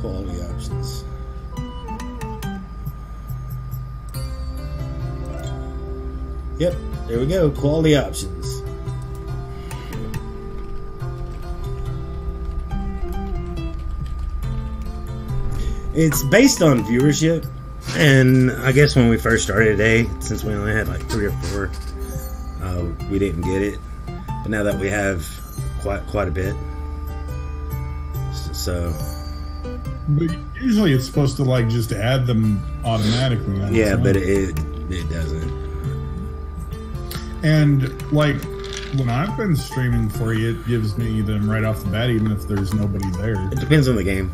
Quality options. Yep, there we go. Quality options. It's based on viewership, and I guess when we first started today, since we only had like 3 or 4, we didn't get it. But now that we have quite a bit, so. But usually it's supposed to like just add them automatically. Yeah, but it doesn't. And like when I've been streaming for you, it gives me them right off the bat, even if there's nobody there. It depends on the game.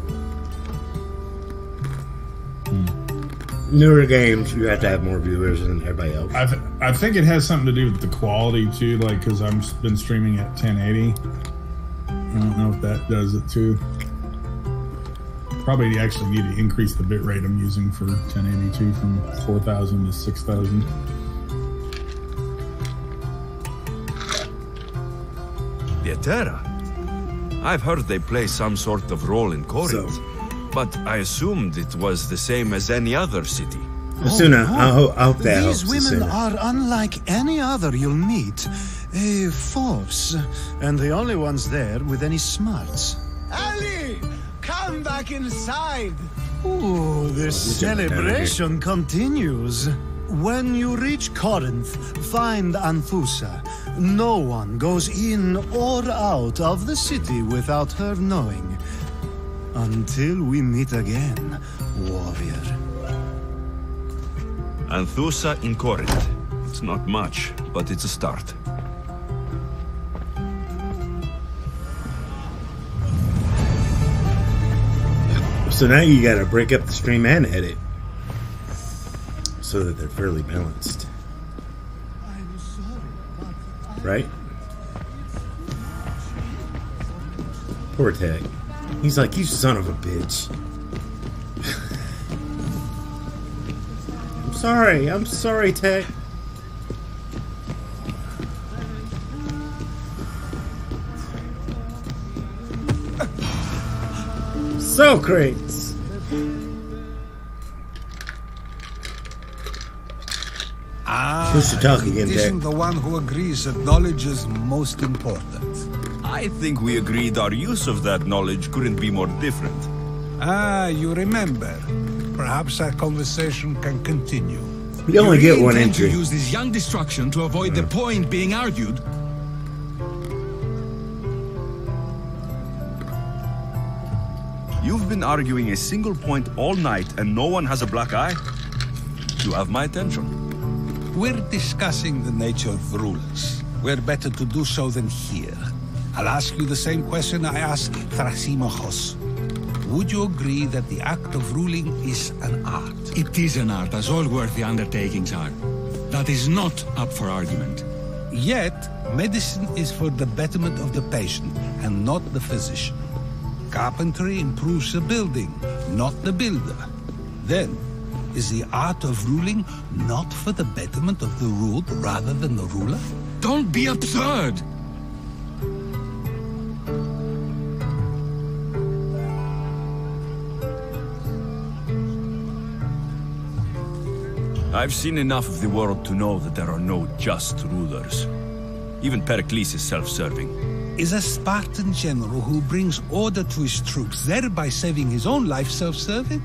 Newer games, you have to have more viewers than everybody else. I think it has something to do with the quality too, like because I've been streaming at 1080. I don't know if that does it too. Probably actually need to increase the bit rate I'm using for 1082 from 4,000 to 6,000. Vietera. I've heard they play some sort of role in Corinth. But I assumed it was the same as any other city. Asuna, I hope that helps. These women are unlike any other you'll meet. A force, and the only ones there with any smarts. Ali, come back inside. Ooh, the celebration continues. When you reach Corinth, find Anthusa. No one goes in or out of the city without her knowing. Until we meet again, warrior. Anthusa in Corinth. It's not much, but it's a start. So now you gotta break up the stream and edit so that they're fairly balanced. Right? Poor Tech. He's like, you son of a bitch. I'm sorry, Tech. Socrates. Push to talk again, Tech. Isn't the one who agrees that knowledge is most important. I think we agreed our use of that knowledge couldn't be more different. Ah, you remember. Perhaps our conversation can continue. We only get one intend entry. to use this young destruction to avoid the point being argued. You've been arguing a single point all night and no one has a black eye? You have my attention. We're discussing the nature of rulers. Where better to do so than here? I'll ask you the same question I asked Thrasymachos. Would you agree that the act of ruling is an art? It is an art, as all worthy undertakings are. That is not up for argument. Yet, medicine is for the betterment of the patient and not the physician. Carpentry improves the building, not the builder. Then, is the art of ruling not for the betterment of the ruled rather than the ruler? Don't be absurd! I've seen enough of the world to know that there are no just rulers. Even Pericles is self-serving. Is a Spartan general who brings order to his troops, thereby saving his own life, self-serving?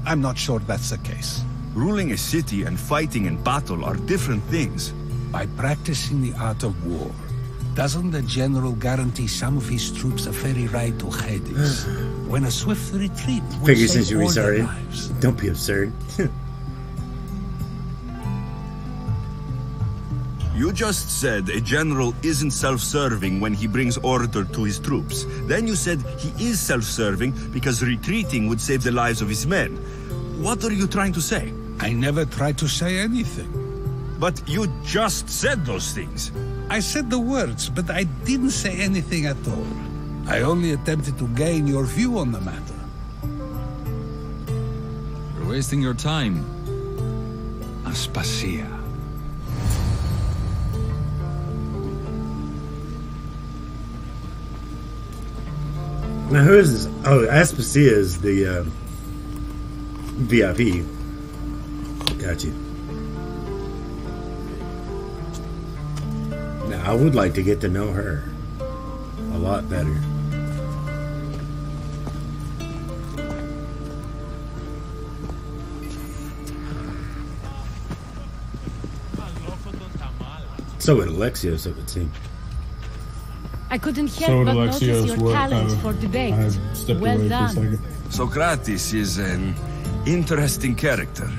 I'm not sure that's the case. Ruling a city and fighting in battle are different things. By practicing the art of war, doesn't the general guarantee some of his troops a ferry ride to Hades? When a swift retreat would Figure save since you all their restarted. lives. Don't be absurd. You just said a general isn't self-serving when he brings order to his troops. Then you said he is self-serving because retreating would save the lives of his men. What are you trying to say? I never tried to say anything. But you just said those things. I said the words, but I didn't say anything at all. I only attempted to gain your view on the matter. You're wasting your time. Aspasia. Now who is this? Oh, Aspasia is the VIP. Got you. Now I would like to get to know her a lot better. So would Alexios, it would seem. I couldn't help So would but notice Alexios your work. talent for debate. I stepped Well away for a done. second. Socrates is an interesting character.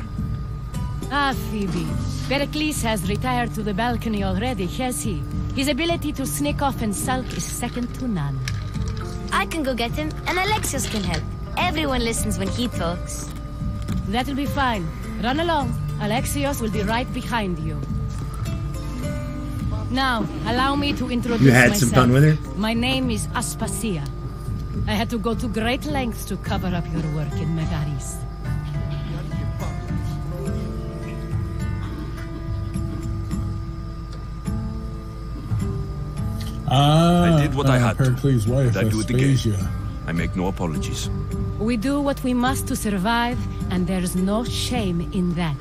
Ah, Phoebe. Pericles has retired to the balcony already, has he? His ability to sneak off and sulk is second to none. I can go get him, and Alexios can help. Everyone listens when he talks. That'll be fine. Run along. Alexios will be right behind you. Now, allow me to introduce You had myself. some fun with her? My name is Aspasia. I had to go to great lengths to cover up your work in Megaris. I did what I had to. Pericles' wife, I do it again. Aspasia. I make no apologies. We do what we must to survive, and there's no shame in that.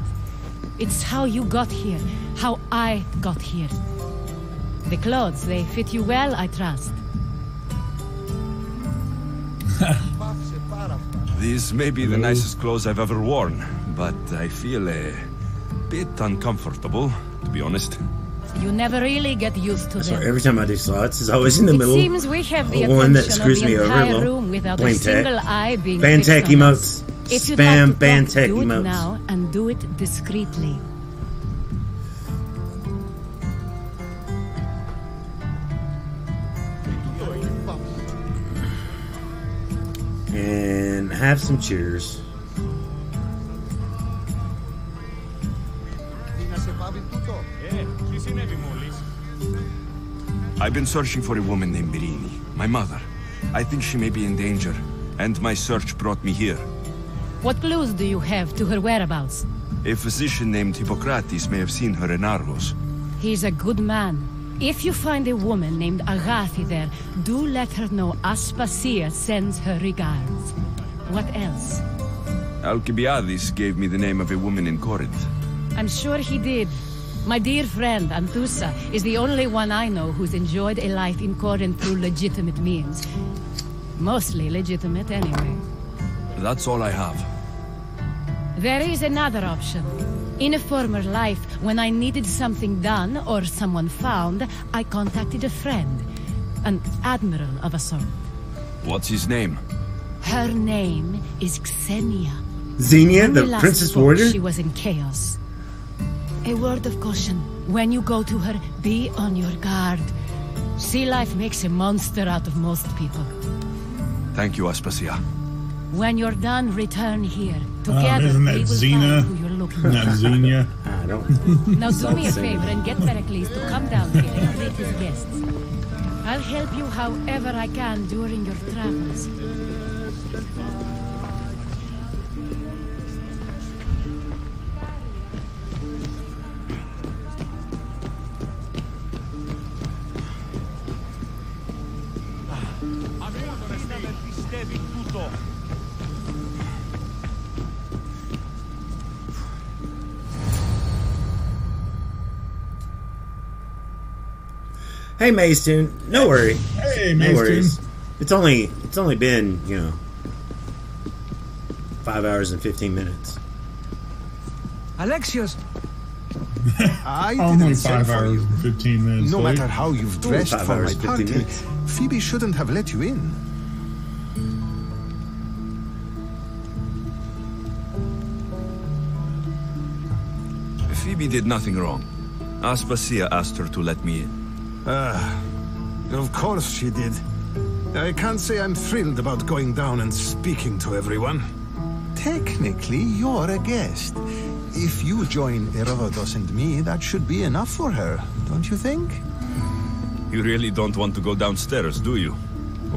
It's how you got here, how I got here. The clothes, they fit you well, I trust. These may be the nicest clothes I've ever worn, but I feel a bit uncomfortable, to be honest. You never really get used to So them. every time I do slots, it's always in the It middle. seems we have the one that attention screws of me the over. entire Well, room without a blame tech. single eye being Ban fixed tech on emotes. us. If you'd Spam like to ban talk, tech do it emotes. now and do it discreetly. And have some cheers. I've been searching for a woman named Mirini, my mother. I think she may be in danger, and my search brought me here. What clues do you have to her whereabouts? A physician named Hippocrates may have seen her in Argos. He's a good man. If you find a woman named Agathi there, do let her know Aspasia sends her regards. What else? Alcibiades gave me the name of a woman in Corinth. I'm sure he did. My dear friend, Anthusa, is the only one I know who's enjoyed a life in Corinth through legitimate means. Mostly legitimate, anyway. That's all I have. There is another option. In a former life, when I needed something done or someone found, I contacted a friend. An admiral of a sort. What's his name? Her name is Xenia. Xenia, When we the last Princess spoke, Warder? She was in chaos. A word of caution. When you go to her, be on your guard. Sea life makes a monster out of most people. Thank you, Aspasia. When you're done, return here. Together, isn't we that will Xena? find who you're looking Not for. Xenia. I don't. Now do me a favor and get Pericles to come down here and greet his guests. I'll help you however I can during your travels. Hey, Maestune, no worry. Hey, No Maestune. worries. It's only been, 5 hours and 15 minutes. Alexios, I Only didn't send 5 for hours you. and 15 minutes. No late. matter how you've dressed 5 for hours, my 15 party, minutes. Phoebe shouldn't have let you in. Phoebe did nothing wrong. Aspasia asked her to let me in. Of course she did. I can't say I'm thrilled about going down and speaking to everyone. Technically, you're a guest. If you join Herodotus and me, that should be enough for her, don't you think? You really don't want to go downstairs, do you?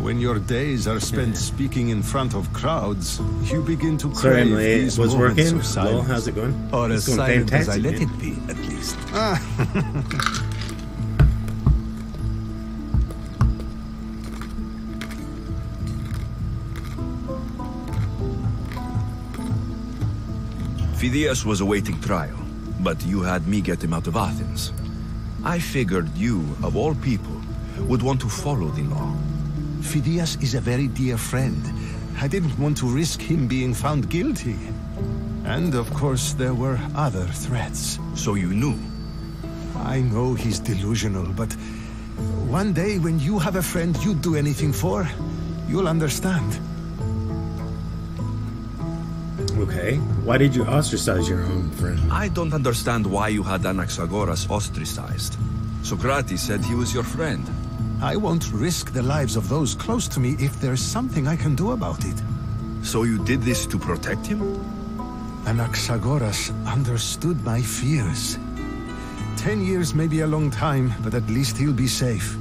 When your days are spent speaking in front of crowds, you begin to Sorry, crave Emily, these it was moments working. of Well, silence. how's it going? or It's as going silent as I fantastic, let man. it be, at least. Phidias was awaiting trial, but you had me get him out of Athens. I figured you, of all people, would want to follow the law. Phidias is a very dear friend. I didn't want to risk him being found guilty. And of course, there were other threats. So you knew? I know he's delusional, but one day when you have a friend you'd do anything for, you'll understand. Okay. Why did you ostracize your own friend? I don't understand why you had Anaxagoras ostracized. Socrates said he was your friend. I won't risk the lives of those close to me if there's something I can do about it. So you did this to protect him? Anaxagoras understood my fears. 10 years may be a long time, but at least he'll be safe.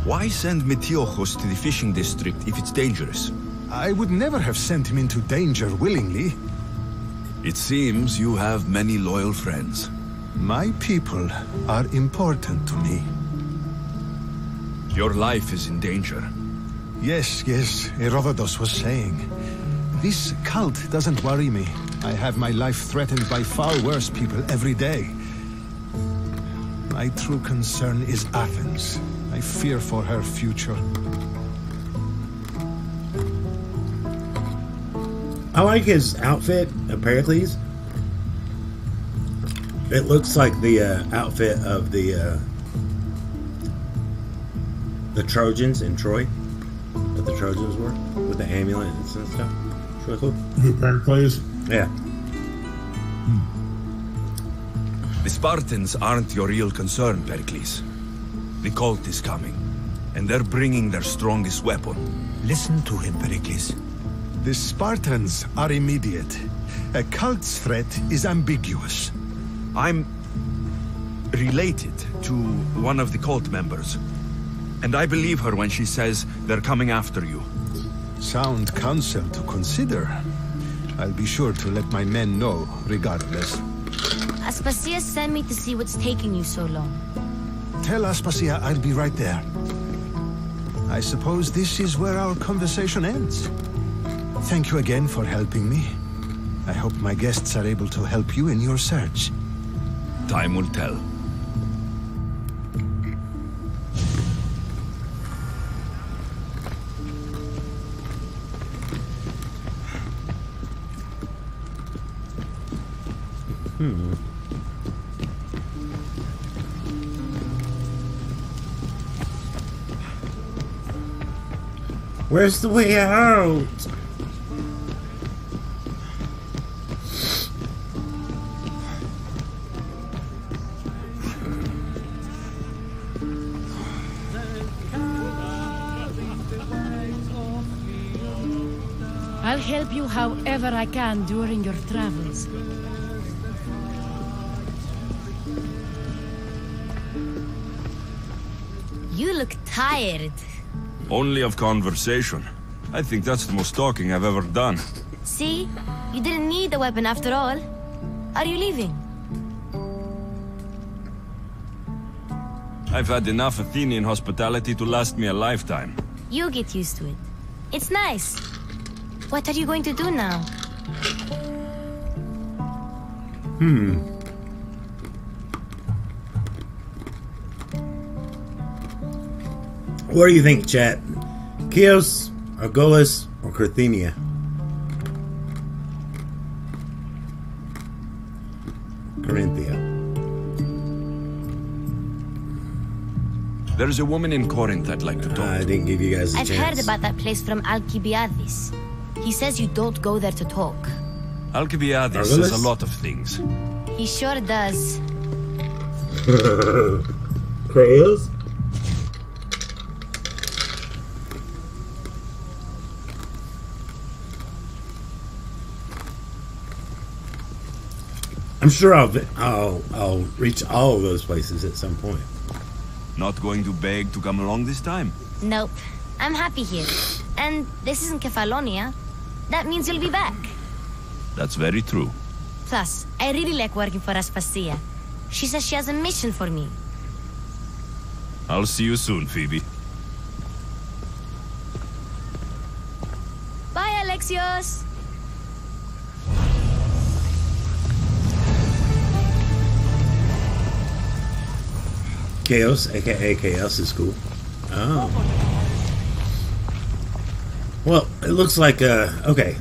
Why send Metiochos to the fishing district if it's dangerous? I would never have sent him into danger willingly. It seems you have many loyal friends. My people are important to me. Your life is in danger. Yes, Herodotus was saying. This cult doesn't worry me. I have my life threatened by far worse people every day. My true concern is Athens. I fear for her future. I like his outfit of Pericles. It looks like the outfit of the Trojans in Troy. That the Trojans were with the amulets and stuff. It's really cool. Who, Pericles? Yeah. The Spartans aren't your real concern, Pericles. The cult is coming, and they're bringing their strongest weapon. Listen to him, Pericles. The Spartans are immediate. A cult's threat is ambiguous. I'm related to one of the cult members, and I believe her when she says they're coming after you. Sound counsel to consider. I'll be sure to let my men know, regardless. Aspasia sent me to see what's taking you so long. Tell Aspasia I'll be right there. I suppose this is where our conversation ends. Thank you again for helping me. I hope my guests are able to help you in your search. Time will tell. Where's the way out? I'll help you however I can during your travels. You look tired. Only of conversation. I think that's the most talking I've ever done. See? You didn't need the weapon after all. Are you leaving? I've had enough Athenian hospitality to last me a lifetime. You get used to it. It's nice. What are you going to do now? What do you think, chat? Chios, Argolis, or Carthenia? Corinthia. There's a woman in Corinth I'd like to talk I to. didn't give you guys a I've chance. heard about that place from Alcibiades. He says you don't go there to talk. Alcibiades Argolis? says a lot of things. He sure does. Crayos? I'm sure I'll reach all of those places at some point. Not going to beg to come along this time? Nope. I'm happy here. And this isn't Kefalonia. That means you'll be back. That's very true. Plus, I really like working for Aspasia. She says she has a mission for me. I'll see you soon, Phoebe. Bye, Alexios! Chaos, aka Chaos, is cool. Oh. Well, it looks like, okay.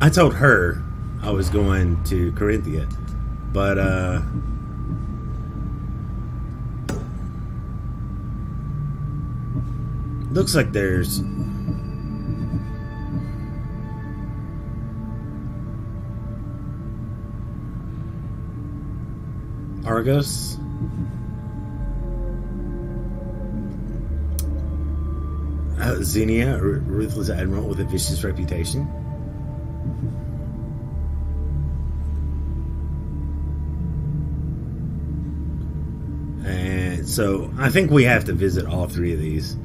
I told her I was going to Corinthia, but, looks like there's Argos. Xenia, a ruthless admiral with a vicious reputation. And so I think we have to visit all three of these.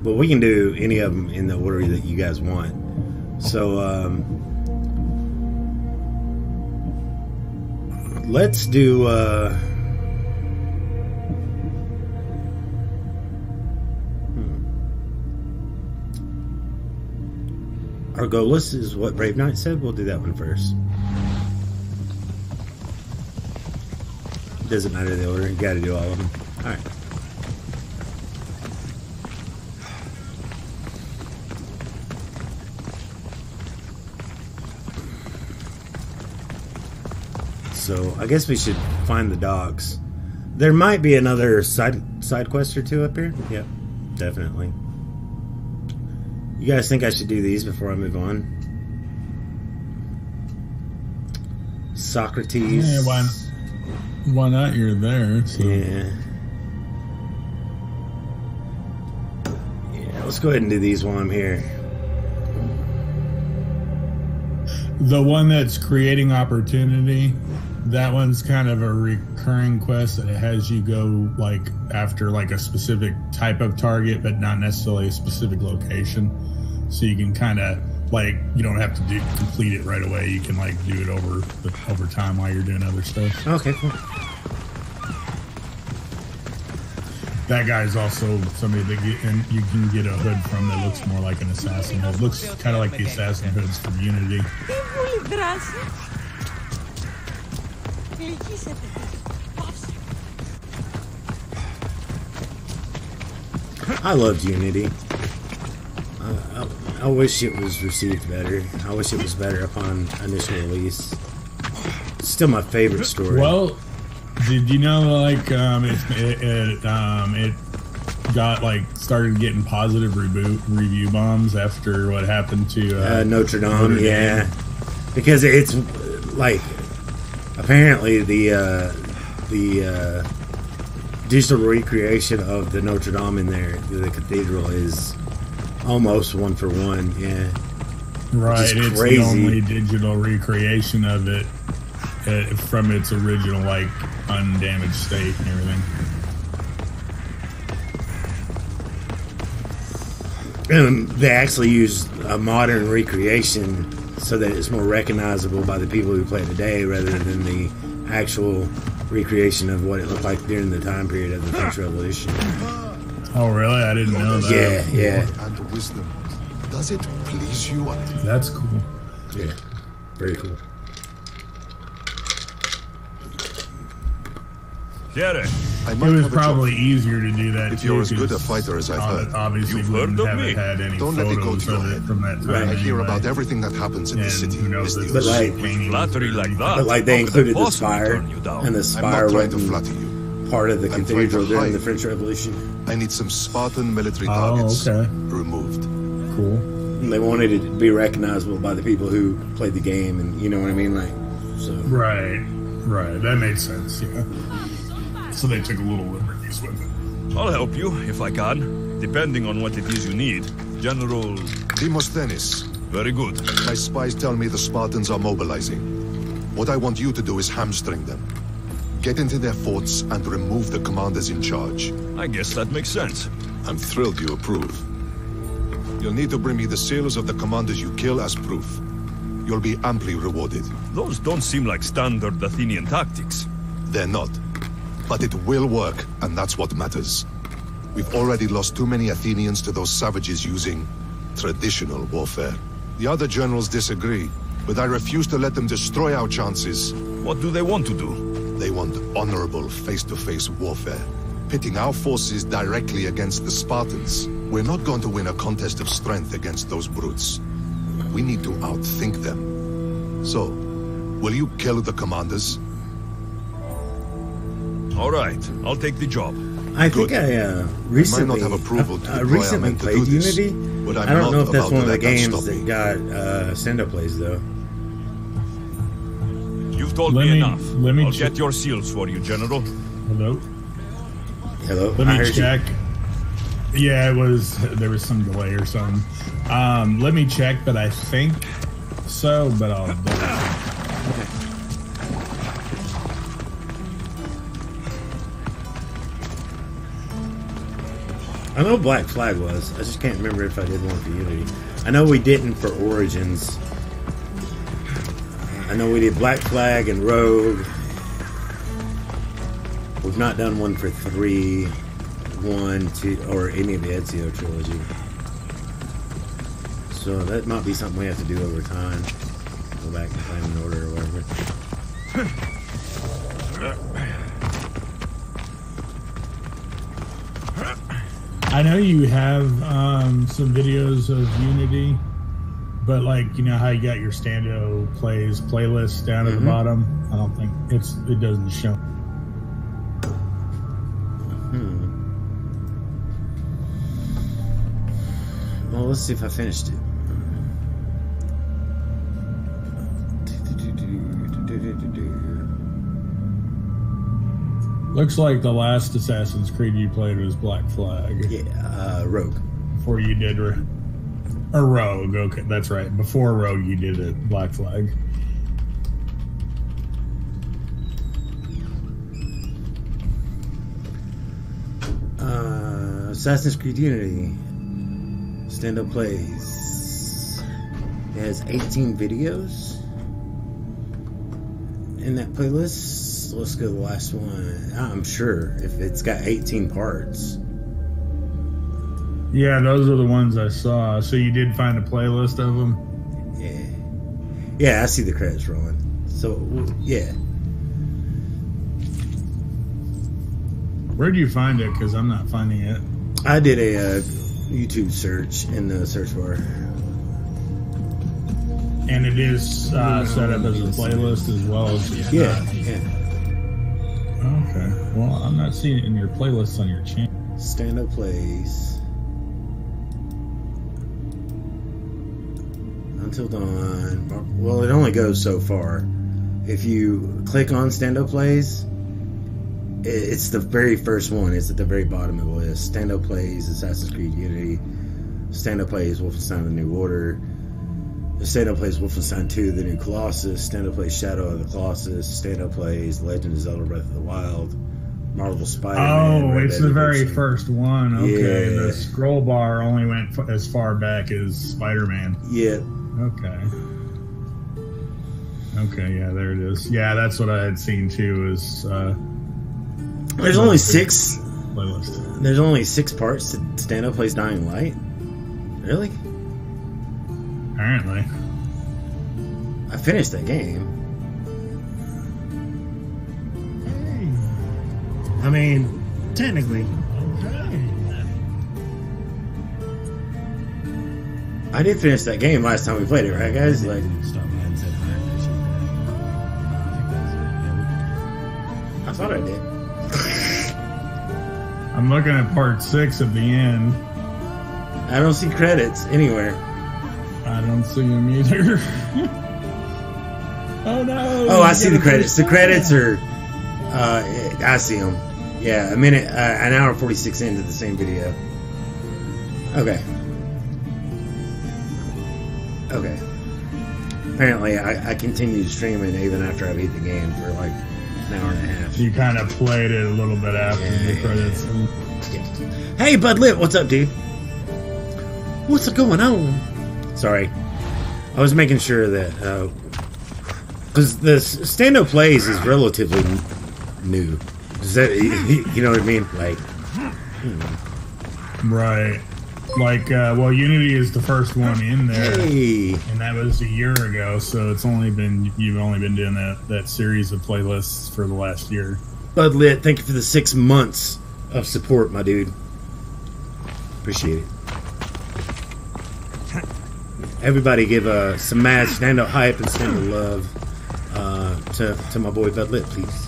But we can do any of them in the order that you guys want. So, let's do, Argolis is what Brave Knight said. We'll do that one first. Doesn't matter the order. You gotta do all of them. Alright. So, I guess we should find the dogs. There might be another side quest or two up here. Yep, definitely. You guys think I should do these before I move on? Socrates. Yeah, why not? You're there. So. Yeah. Yeah, let's go ahead and do these while I'm here. The one that's creating opportunity, that one's kind of a recurring quest that it has you go like after like a specific type of target, but not necessarily a specific location. So you can kind of like, you don't have to complete it right away. You can like do it over time while you're doing other stuff. Okay, cool. That guy's also somebody that you can get a hood from that looks more like an assassin hood. Looks kind of like the assassin hoods from Unity. I loved Unity. I wish it was received better. I wish it was better upon initial release. It's still my favorite story. Well, did you know like it got like started getting positive review bombs after what happened to Notre Dame? Yeah, because it's like apparently the digital recreation of the Notre Dame in there, the cathedral, is almost 1 for 1. Yeah, right. It's the only digital recreation of it from its original like undamaged state and everything. And they actually use a modern recreation so that it's more recognizable by the people who play today, rather than the actual recreation of what it looked like during the time period of the French Revolution. Oh, really? I didn't know that. Yeah. And wisdom. Does it please you? That's cool. Yeah, very cool. Chiere. It was probably easier to do that if you're as good a fighter as I've heard. Obviously, You've wouldn't heard of have me. had any Don't let it go photos to your of it head. from that time. I hear anyway. about everything that happens in the city. Who knows Miss if But Dios. like, Flattery like that. but like they How could I included the possibly spire, turn you down? and the I'm spire not trying to wasn't flatter you. part of the I'm trying cathedral to during the hide. French Revolution. I need some Spartan military Oh, targets okay. removed. Cool. And they wanted it to be recognizable by the people who played the game, and you know what I mean, like so. Right. That made sense. Yeah. So they took a little liberties with it. I'll help you, if I can, depending on what it is you need. General... Demosthenes, Very good. my spies tell me the Spartans are mobilizing. What I want you to do is hamstring them. Get into their forts and remove the commanders in charge. I guess that makes sense. I'm thrilled you approve. You'll need to bring me the sailors of the commanders you kill as proof. You'll be amply rewarded. Those don't seem like standard Athenian tactics. They're not. But it will work, and that's what matters. We've already lost too many Athenians to those savages using traditional warfare. The other generals disagree, but I refuse to let them destroy our chances. What do they want to do? They want honorable face-to-face warfare, pitting our forces directly against the Spartans. We're not going to win a contest of strength against those brutes. We need to outthink them. So, will you kill the commanders? All right, I'll take the job. I think I recently, might not have approval to I deploy our recently men to played do this, Unity. but I'm I don't know not if that's about one to of the let that games stop me. that got Stando plays though. You've told me enough. I'll get your seals for you, General. Hello? Hello? Let me check. Yeah, there was some delay or something. Let me check, but I think so, but I'll double check. I know Black Flag was. I just can't remember if I did one for Unity. I know we didn't for Origins. I know we did Black Flag and Rogue. We've not done one for 3, 1, 2, or any of the Ezio trilogy. So that might be something we have to do over time. Go back and play them in order or whatever. I know you have some videos of Unity, but like, you know how you got your Stando Plays playlist down at the bottom? I don't think it doesn't show. Well, let's see if I finished it. Looks like the last Assassin's Creed you played was Black Flag. Yeah, Rogue. Before you did Rogue. Okay, that's right. Before Rogue, you did it Black Flag. Assassin's Creed Unity. Stando Plays. It has 18 videos in that playlist. So let's go to the last one. I'm sure if it's got 18 parts. Yeah, those are the ones I saw. So you did find a playlist of them? Yeah, I see the credits rolling. So, yeah. Where do you find it? Because I'm not finding it. I did a YouTube search in the search bar. And it is set up as a playlist as well as... Yeah. Okay. Well, I'm not seeing it in your playlists on your channel. Stando Plays. Until Dawn. Well, it only goes so far. If you click on Stando Plays, it's the very first one. It's at the very bottom of the list. Stando Plays Assassin's Creed Unity. Stando Plays Wolfenstein The New Order. Stando Plays Wolfenstein 2 The New Colossus. Stando Plays Shadow of the Colossus. Stando Plays Legend of Zelda Breath of the Wild. Marvel Spider-Man. Oh, Red it's Dead the very Redemption. first one. Okay, Yeah. the scroll bar only went as far back as Spider-Man. Yeah. Okay. Okay, yeah, there it is. Yeah, that's what I had seen too. Is There's only 6. playlist. There's only 6 parts to Stando Plays Dying Light. Really? Apparently. I finished that game. I mean, technically. I did finish that game last time we played it, right, guys? Like, I thought I did. I'm looking at part 6 at the end. I don't see credits anywhere. I don't see them either. Oh no! Oh, I see the credits. The credits are. I see them. Yeah, a minute, an hour and 46 into the same video. Okay. Okay. Apparently, I continued streaming even after I beat the game for like an hour and a half. You kind of played it a little bit after the credits. Hey, Bud Lit, what's up, dude? What's going on? Sorry. I was making sure that... because the Stando Plays is relatively new. Does that... You know what I mean? Like... Right. Like, well, Unity is the first one in there, Hey. and that was a year ago. So you've only been doing that series of playlists for the last year. Bud Lit, thank you for the 6 months of support, my dude. Appreciate it. Everybody give some mad stand-up hype and stand-up love to my boy Bud Lit, please.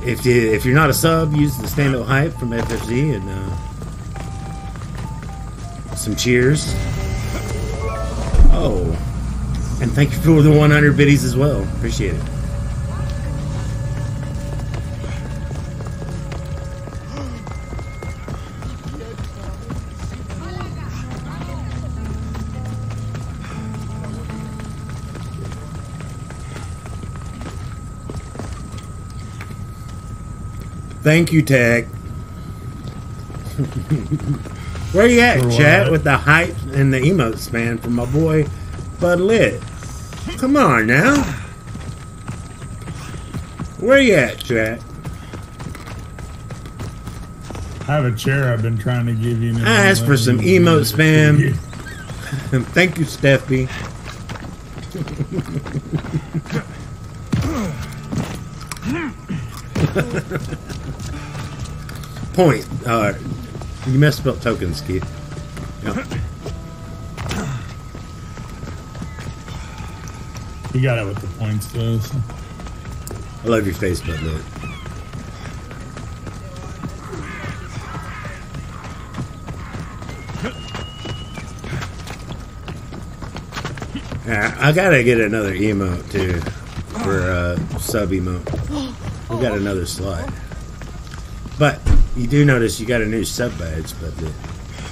If you're not a sub, use the stand-up hype from FFZ and some cheers. Oh, and thank you for the 100 biddies as well. Appreciate it. Thank you, Tag. Where you at, chat, with the hype and the emotes, man, from my boy Bud Lit? Come on now. Where you at, chat? I have a chair I've been trying to give you. I asked for some emote spam. Thank you, Steffi. Point. You misspelled tokens, Keith. Yep. You got it with the points, though. So. I love your face, Bud Lit. I gotta get another emote too for sub emote. We got another slot, but you do notice you got a new sub badge, Bud Lit.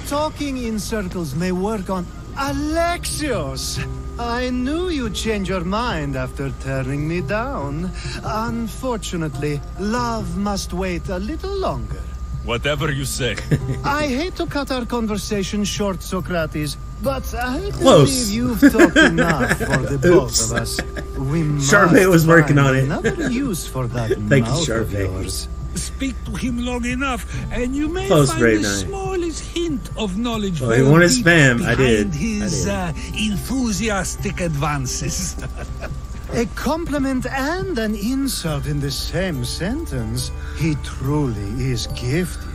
Talking in circles may work on Alexios. I knew you'd change your mind after turning me down. Unfortunately, love must wait a little longer. Whatever you say. I hate to cut our conversation short, Socrates, but I Close. believe you've talked enough for the both of us. We Sharpay was working find on it. Another use for that Thank you, mouth of Sharpay. yours. Speak to him long enough, and you may Close, find Brave the Knight. smallest hint of knowledge. Well, he wanted deep spam. I did. behind his enthusiastic advances. A compliment and an insult in the same sentence. He truly is gifted.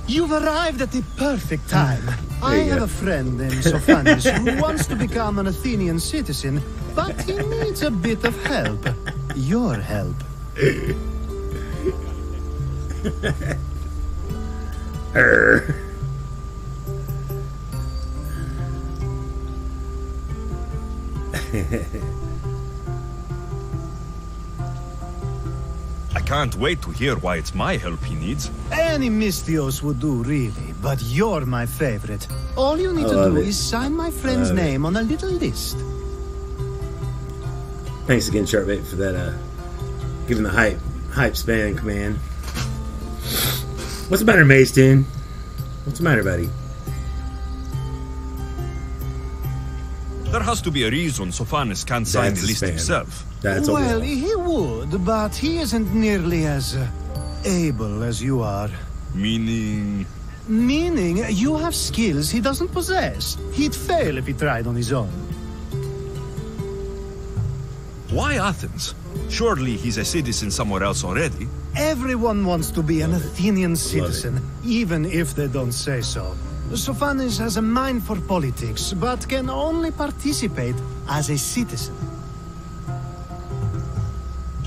You've arrived at the perfect time. I you have go. a friend named Sophanis who wants to become an Athenian citizen, but he needs a bit of help. Your help. I can't wait to hear why it's my help he needs. Any Mystios would do, really, but you're my favorite. All you need to love do it. is sign my friend's Love it. name on a little list. Thanks again, Sharpbait, for that. Giving the hype span command. What's the matter, Mason? What's the matter, buddy? There has to be a reason Sophanis can't sign That's the a list spam. himself. That's Well, okay. he would, but he isn't nearly as able as you are. Meaning... Meaning, you have skills he doesn't possess. He'd fail if he tried on his own. Why Athens? Surely he's a citizen somewhere else already. Everyone wants to be an Athenian it. citizen, even if they don't say so. Sophanis has a mind for politics, but can only participate as a citizen.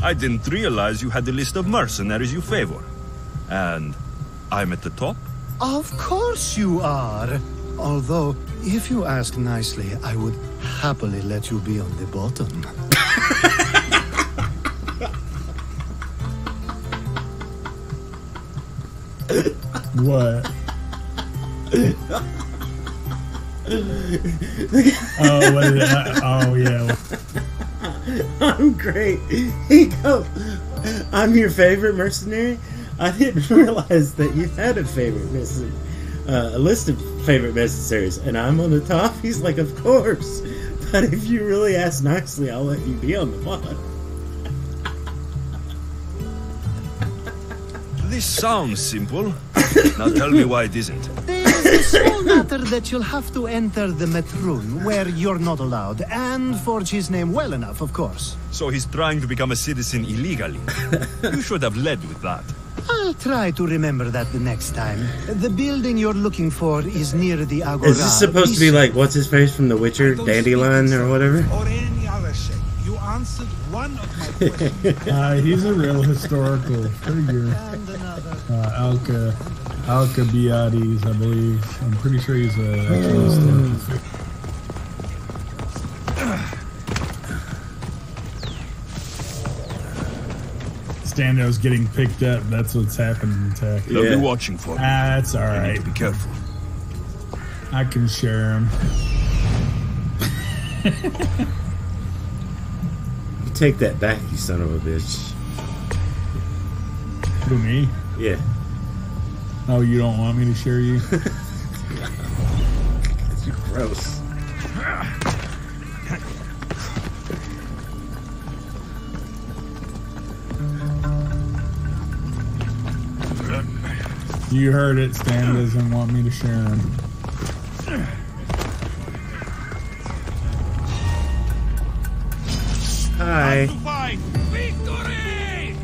I didn't realize you had a list of mercenaries you favor. And I'm at the top? Of course you are. Although, if you ask nicely, I would happily let you be on the bottom. What? Oh, what is it? Oh, yeah. I'm great. He goes, I'm your favorite mercenary? I didn't realize that you had a favorite mercenary. A list of favorite mercenaries, and I'm on the top? He's like, of course. But if you really ask nicely, I'll let you be on the bottom. This sounds simple. Now tell me why it isn't. This a small matter that you'll have to enter the Metroon, where you're not allowed, and forge his name well enough, of course. So he's trying to become a citizen illegally. You should have led with that. I'll try to remember that the next time. The building you're looking for is near the Agora. Is this supposed to be like, what's his face from The Witcher? Dandelion or whatever? Or any other shape. You answered one of my questions. He's a real historical figure. Alcibiades, I believe. I'm pretty sure he's a actual historical figure. Stando's getting picked up. That's what's happening, Tech. They'll be watching for me. That's all right. I need to be careful. I can share him. You take that back, you son of a bitch. Who, me? Yeah. Oh, you don't want me to share you? You're gross. You heard it. Stan doesn't want me to share him. Hi. Victory!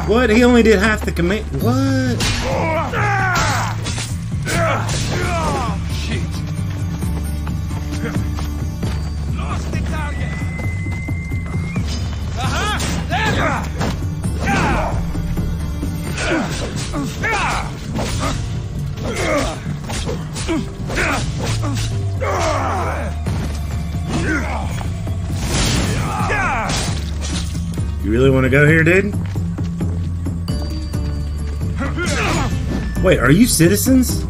What? He only did half the command. What? Shit. Lost the target. You really want to go here, dude? Wait, are you citizens?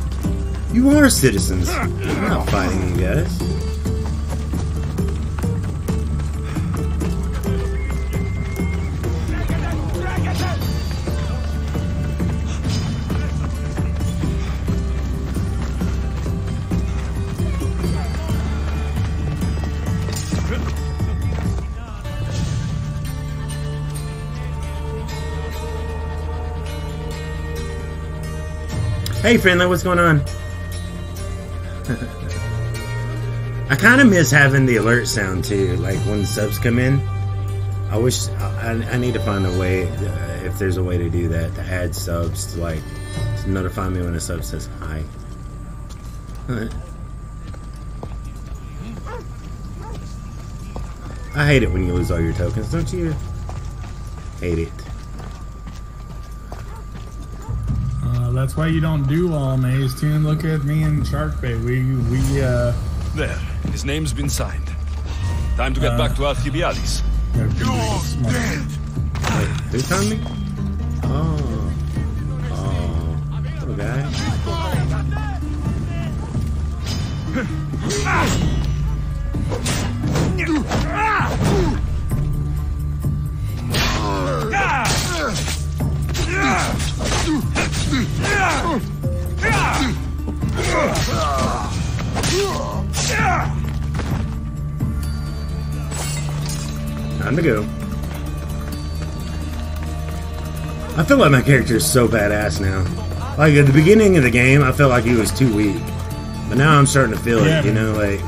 You are citizens. I'm not fighting you guys. Hey, friendly, what's going on? I kind of miss having the alert sound too, like when subs come in. I wish I need to find a way, if there's a way to do that, to add subs to like to notify me when a sub says hi. I hate it when you lose all your tokens, don't you? Hate it. That's why you don't do all maze tune. Look at me and Sharkbait. There, his name's been signed. Time to get back to Alcibiades. You're dead. Wait, who's on me? Oh, little guy. Time to go. I feel like my character is so badass now. Like at the beginning of the game, I felt like he was too weak, but now I'm starting to feel it. You know, like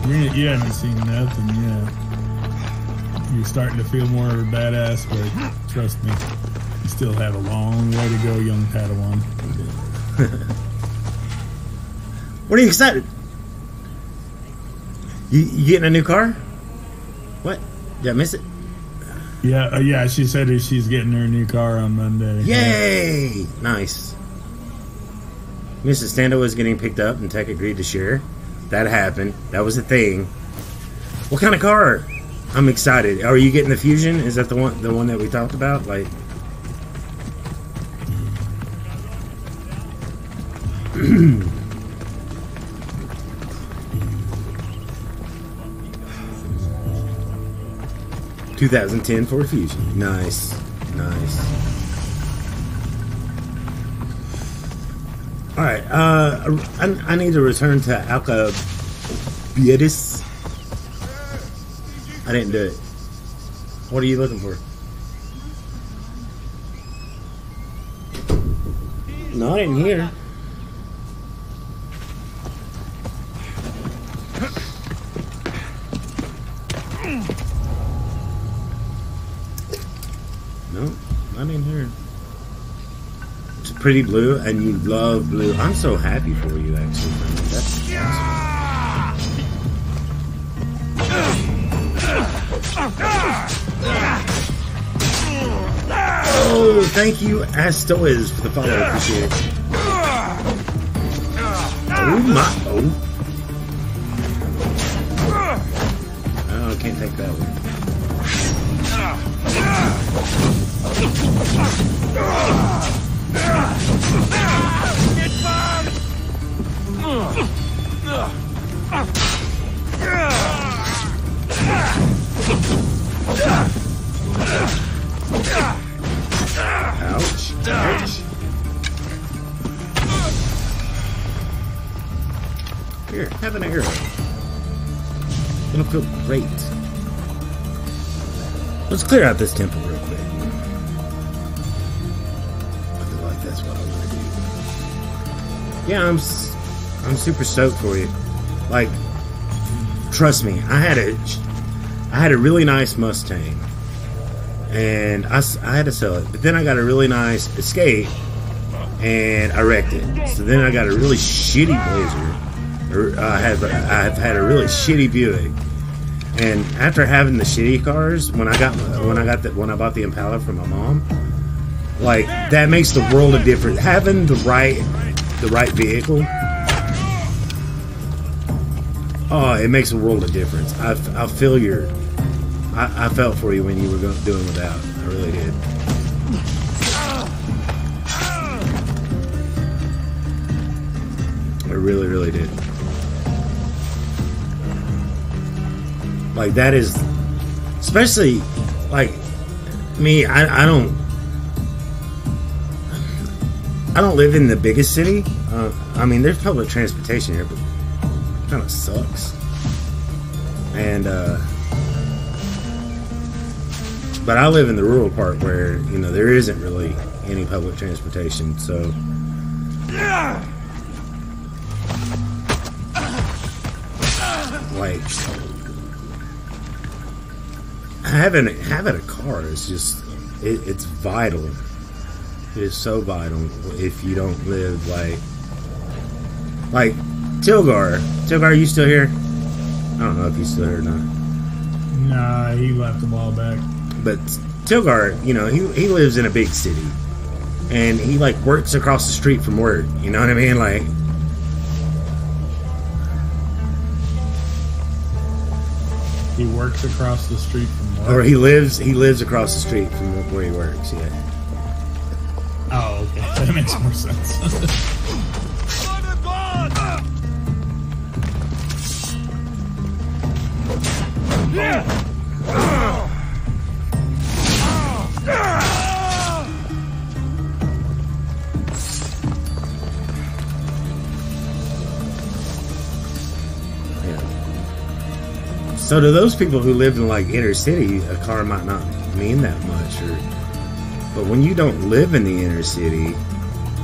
you haven't seen nothing yet. You're starting to feel more badass, but trust me, you still have a long way to go, young Padawan. What are you excited? You getting a new car? What? Did I miss it? Yeah, she said she's getting her new car on Monday. Yay! Nice. Mrs. Stando was getting picked up and Tech agreed to share. That happened. That was a thing. What kind of car? I'm excited. Are you getting the Fusion? Is that the one that we talked about? Like 2010 Ford Fusion. Nice. Nice. Alright, I need to return to Alcabiades. I didn't do it. What are you looking for? No, I didn't hear. No, I didn't hear. It's pretty blue, and you love blue. I'm so happy for you, actually. That's oh, thank you, Astoiz, for the follow. Appreciate it. Oh my! Oh, I can't take that one. Ouch. Ouch. Here, have an arrow. It'll feel great. Let's clear out this temple real quick. I feel like that's what I want to do. Yeah, I'm super stoked for you. Like, trust me, I had a really nice Mustang, and I had to sell it. But then I got a really nice Escape, and I wrecked it. So then I got a really shitty Blazer. I've had a really shitty Buick. And after having the shitty cars, when I bought the Impala from my mom, like, that makes the world of difference. Having the right vehicle, oh, it makes a world of difference. I feel I felt for you when you were doing without. I really did. I really, really did. Like, that is, especially, like, me, I don't live in the biggest city. I mean, there's public transportation here, but it kind of sucks. And, but I live in the rural part where, you know, there isn't really any public transportation, so. Like, having a car is just, it's vital. It is so vital if you don't live like Tilgar. Tilgar, are you still here? I don't know if he's still here or not. Nah, he left a while back. But Tilgar, you know, he lives in a big city, and he like works across the street from work. You know what I mean? Like, he works across the street from work. Or he lives across the street from where he works. Yeah. Oh, okay, that makes more sense. So to those people who live in like inner city, a car might not mean that much, but when you don't live in the inner city,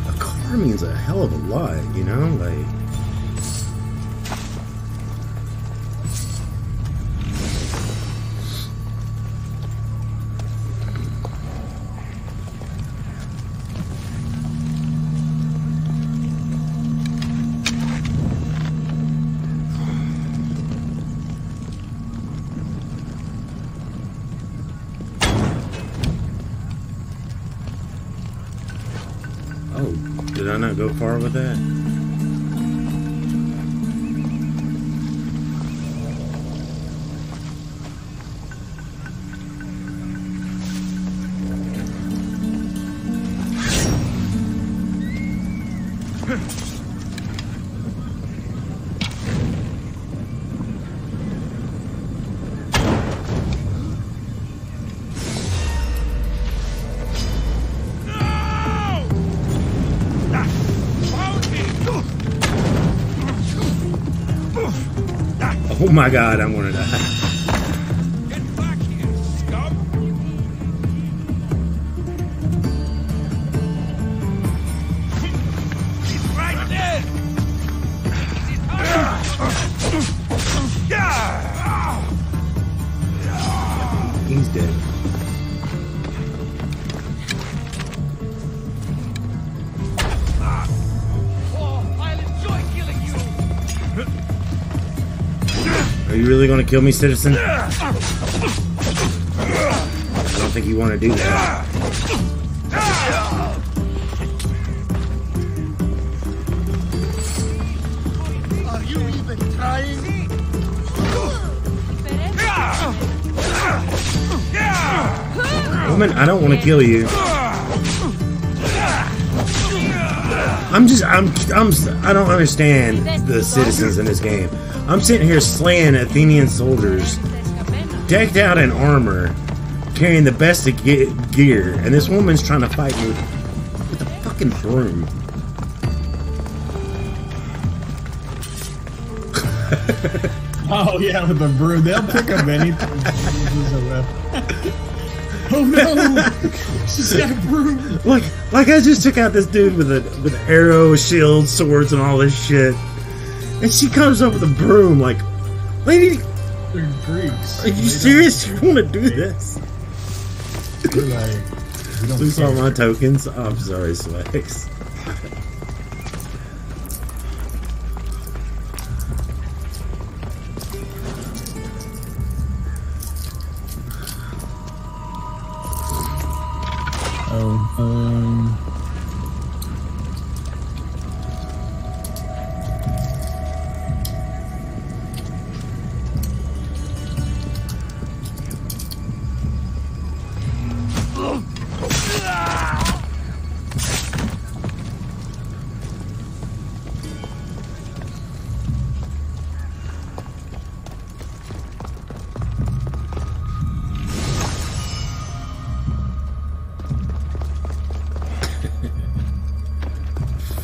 a car means a hell of a lot, you know? Like, did I not go far with that? Oh my god, I'm gonna die. Get back here, scum! He's right there! He's dead. Are you really going to kill me, citizen? I don't think you want to do that. Are you even trying? Woman, I don't want to kill you. I don't understand the citizens in this game. I'm sitting here slaying Athenian soldiers, decked out in armor, carrying the best of gear, and this woman's trying to fight me with a fucking broom. Oh yeah, with the broom, they'll pick up anything. Oh no, she's got a broom. Like I just took out this dude with arrows, shields, swords, and all this shit. And she comes up with a broom, like, lady, they're Greeks. Are you serious? You want to do this? Lose all my tokens. Oh, I'm sorry, Swags.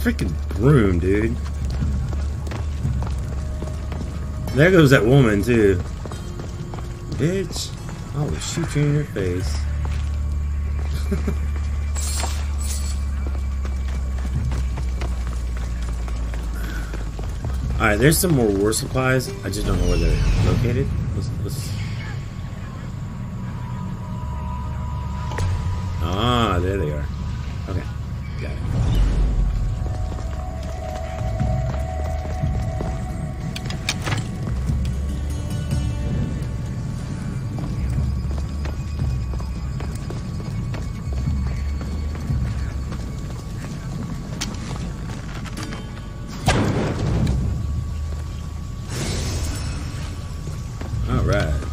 Freaking broom, dude. There goes that woman, too. Bitch. I will shoot you in your face. Alright, there's some more war supplies. I just don't know where they're located. Let's... Ah, there they are. Okay, got it.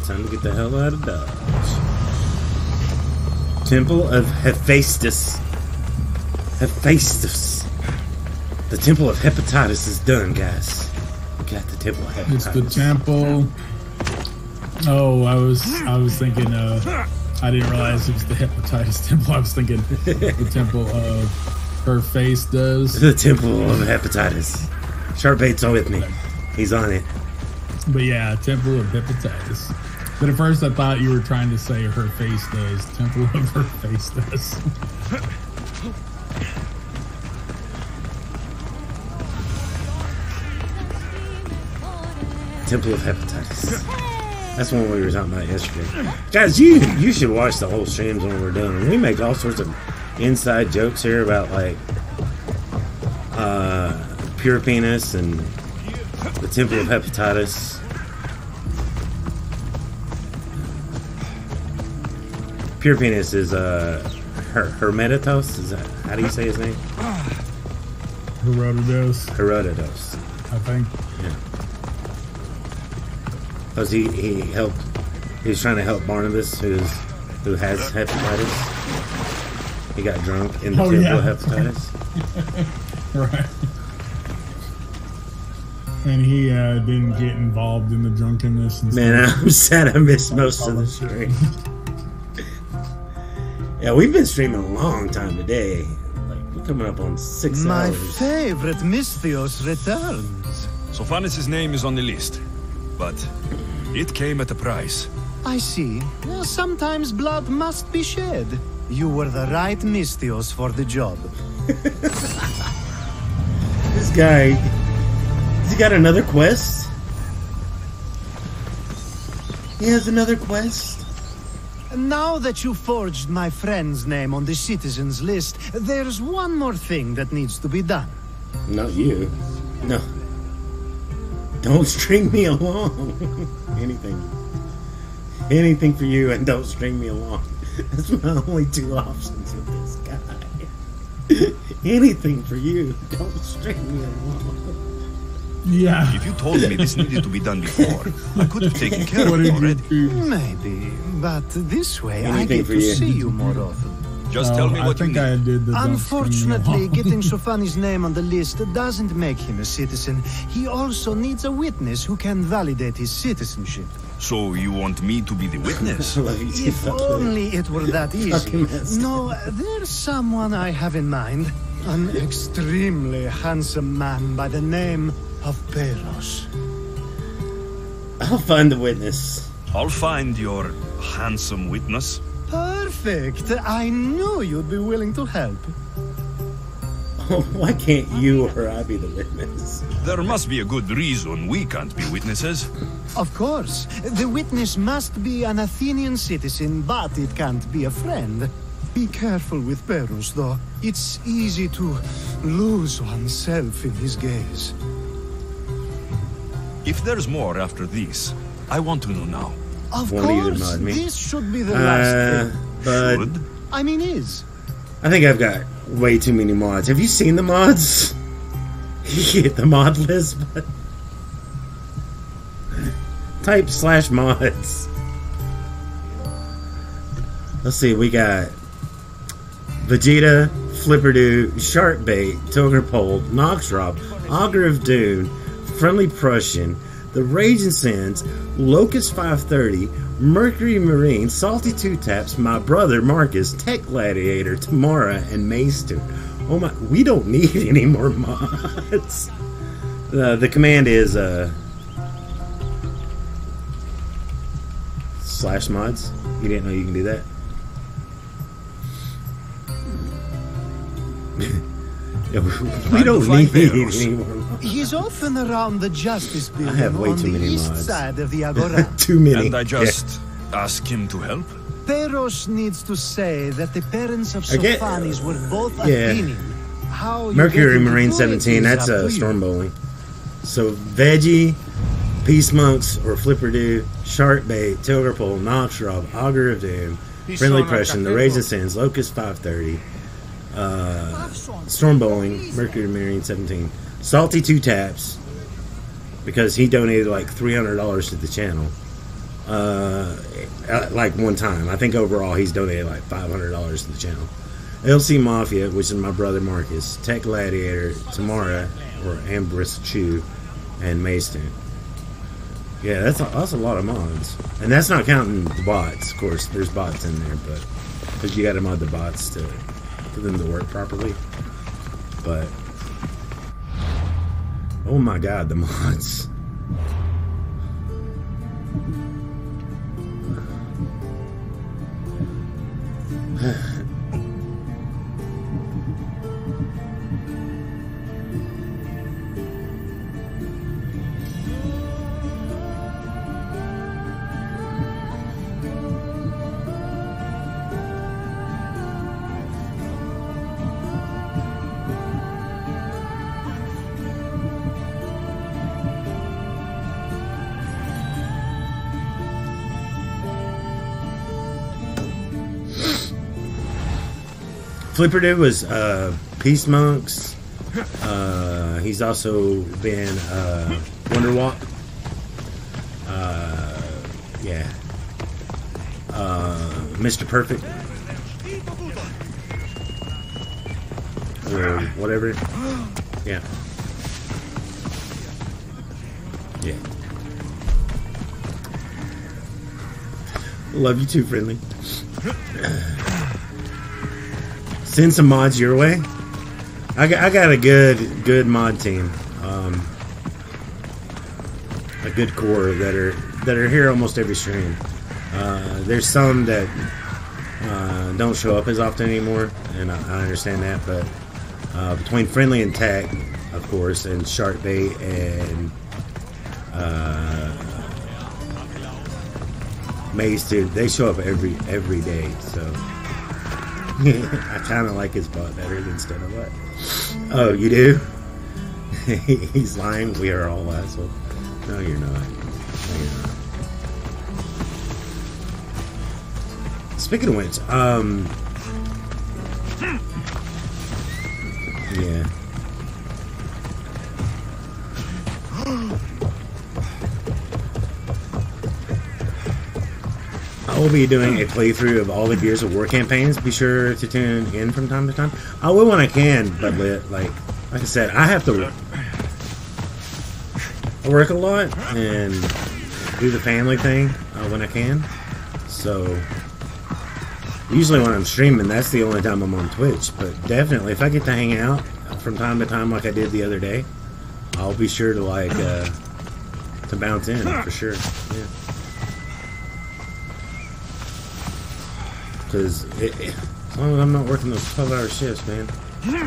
Time to get the hell out of Dodge. Temple of Hephaestus. Hephaestus. The Temple of Hepatitis is done, guys. We got the Temple of Hepatitis. It's the temple. Oh, I was thinking. I didn't realize it was the Hepatitis Temple. I was thinking the Temple of her face does. The Temple of Hepatitis. Sharpbait's on with me. He's on it. But yeah, Temple of Hepatitis. But at first I thought you were trying to say her face does. Temple of her face does. Temple of Hepatitis. That's one we were talking about yesterday. Guys, you should watch the whole streams when we're done. We make all sorts of inside jokes here about like pure penis and the Temple of Hepatitis. Pure penis is Hermetitos. Is that how do you say his name? Herodotus. Herodotus. I think. Yeah. Because he helped. He was trying to help Barnabas, who has hepatitis. He got drunk in the Temple of Hepatitis. Right. And he didn't get involved in the drunkenness. And Man, stuff. I'm sad I missed most of the stream. Yeah, we've been streaming a long time today. Like, we're coming up on 6 My hours. favorite Misthios returns. Sophanis' name is on the list. but it came at a price. I see. Sometimes blood must be shed. You were the right Mystios for the job. This guy, has he got another quest? He has another quest? Now that you forged my friend's name on the citizens list, there's one more thing that needs to be done. Not you. No. Don't string me along. Anything. Anything for you, and don't string me along. That's my only two options with this guy. Anything for you, don't string me along. Yeah. If you told me this needed to be done before, I could have taken care of it already. Maybe, but this way I Anything get for to you. see you more often. Just tell me what you I think need. I did the don't Unfortunately, string me getting Shofani's name on the list doesn't make him a citizen. He also needs a witness who can validate his citizenship. So you want me to be the witness? If only it were that easy. Fucking messed No, there's someone I have in mind. An extremely handsome man by the name of Peros. I'll find the witness. I'll find your handsome witness. Perfect. I knew you'd be willing to help. Why can't you or I be the witness? There must be a good reason we can't be witnesses. Of course. The witness must be an Athenian citizen, but it can't be a friend. Be careful with Peros, though. It's easy to lose oneself in his gaze. If there's more after this, I want to know now. Of Won't even course, mod me. this should be the last thing. But Should? I mean, is. I think I've got way too many mods. Have you seen the mods? You hit the mod list, but type /mods. Let's see, we got Vegeta, Flipperdo, Sharkbait, Togerpole, Noxrop, Augur of Doom, Friendly Prussian, The Raging Sins, Locust 530, Mercury Marine, Salty Two Taps, My Brother Marcus, Tech Gladiator, Tamara, and Maestone. Oh my, we don't need any more mods. The command is /mods. You didn't know you can do that? We don't need any more mods. He's often around the Justice Building have way on too the many east mods. side of the Agora. Too many. And I just ask him to help? Peros needs to say that the parents of I get- Sophanes were both yeah. Athenian. How you Mercury get him to Marine do it 17, is that's up to you. Storm Bowling. So Veggie, Peace Monks, or Flipperdo, Sharkbait, Togerpole, Noxrop, Augur of Doom, Friendly Prussian, The Raging Sins, Locust 530, Storm Bowling, Mercury Marine 17, Salty Two Taps, because he donated like $300 to the channel. Like one time. I think overall he's donated like $500 to the channel. LC Mafia, which is my brother Marcus, Tech Gladiator, Tamara, or Ambrose Chu, and Maestone. Yeah, that's a lot of mods. And that's not counting the bots. Of course, there's bots in there, but because you got to mod the bots for them to work properly. But oh my god, the mods. Flipperdo was Peace Monks. He's also been Wonderwalk. Yeah. Mr. Perfect. Or whatever. Yeah. Yeah. Love you too, friendly. Send some mods your way. I got a good mod team. a good core that are here almost every stream. There's some that don't show up as often anymore, and I understand that. But between Friendly and Tech, of course, and Sharkbait and Maze too, they show up every day. So I kind of like his bot better than Stando. What? Oh, you do? He's lying. We are all assholes. No, you're not. No, you're not. Speaking of which, yeah. I will be doing a playthrough of all the Gears of War campaigns. Be sure to tune in from time to time. I will when I can, but like I said, I have to work a lot and do the family thing when I can. So usually when I'm streaming, that's the only time I'm on Twitch. But definitely, if I get to hang out from time to time like I did the other day, I'll be sure to like to bounce in for sure. Yeah. Because as long as I'm not working those 12-hour shifts, man,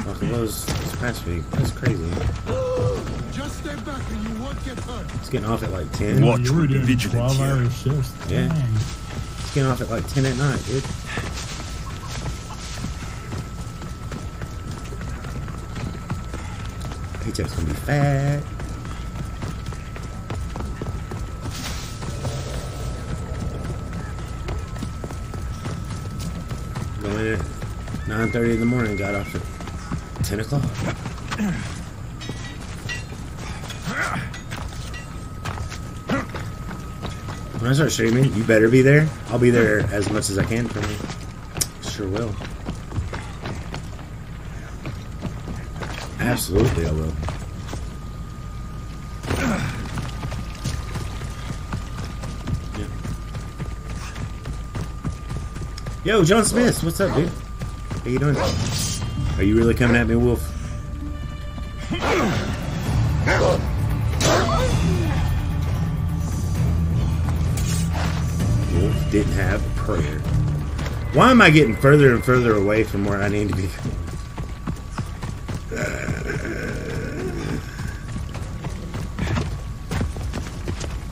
like those past week, that's crazy. Just stay back and you won't get hurt. It's getting off at like 10. Watch, you were doing 12-hour shifts. Yeah. It's getting off at like 10 at night, dude. Paycheck's gonna be fat. Going in at 9:30 in the morning, got off at 10 o'clock. When I start streaming, you better be there. I'll be there as much as I can for me. Sure will. Absolutely, I will. Yeah. Yo, John Smith, what's up, dude? How you doing? Are you really coming at me, Wolf? Wolf didn't have a prayer. Why am I getting further and further away from where I need to be?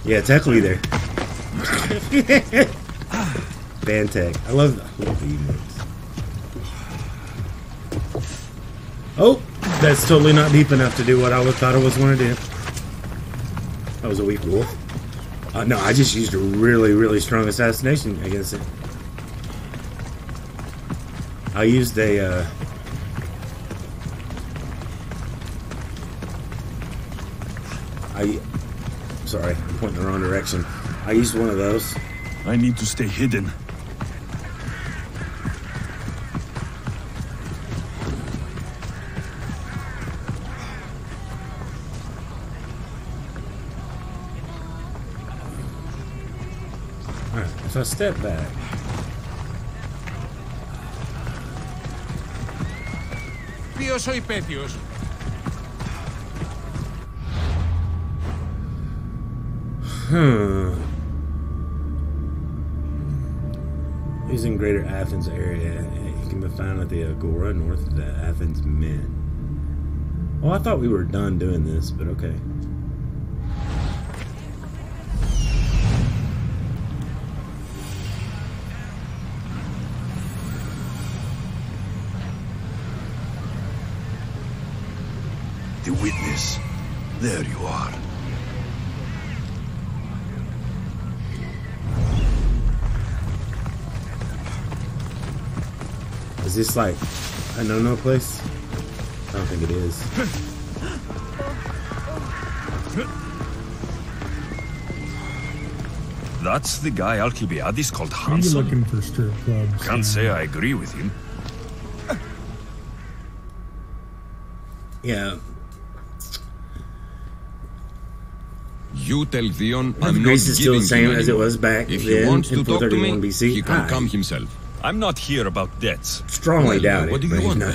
Yeah, Tech will be there. Bantech. I love the emotes. Oh, that's totally not deep enough to do what I thought I was going to do. That was a weak wolf. No, I just used a really, really strong assassination against it. I used a... Sorry, I'm pointing the wrong direction. I used one of those. I need to stay hidden. Alright, if I step back... Ποιος ο υπέτειος? He's in Greater Athens area. He can be found at the Agora north of the Athens Mint. Well, I thought we were done doing this, but okay. The witness. There you are. Is this like a no-no place? I don't think it is. That's the guy Alcibiades called Are you handsome. looking for strip clubs? Can't say I agree with him. Yeah. You tell Theon The I'm not Greece is still the giving same him as it anymore. was back If then he wants in to talk to me, 431 BC. he can I come himself. I'm not here about debts. strongly Well, doubt what it, do but you he's want not.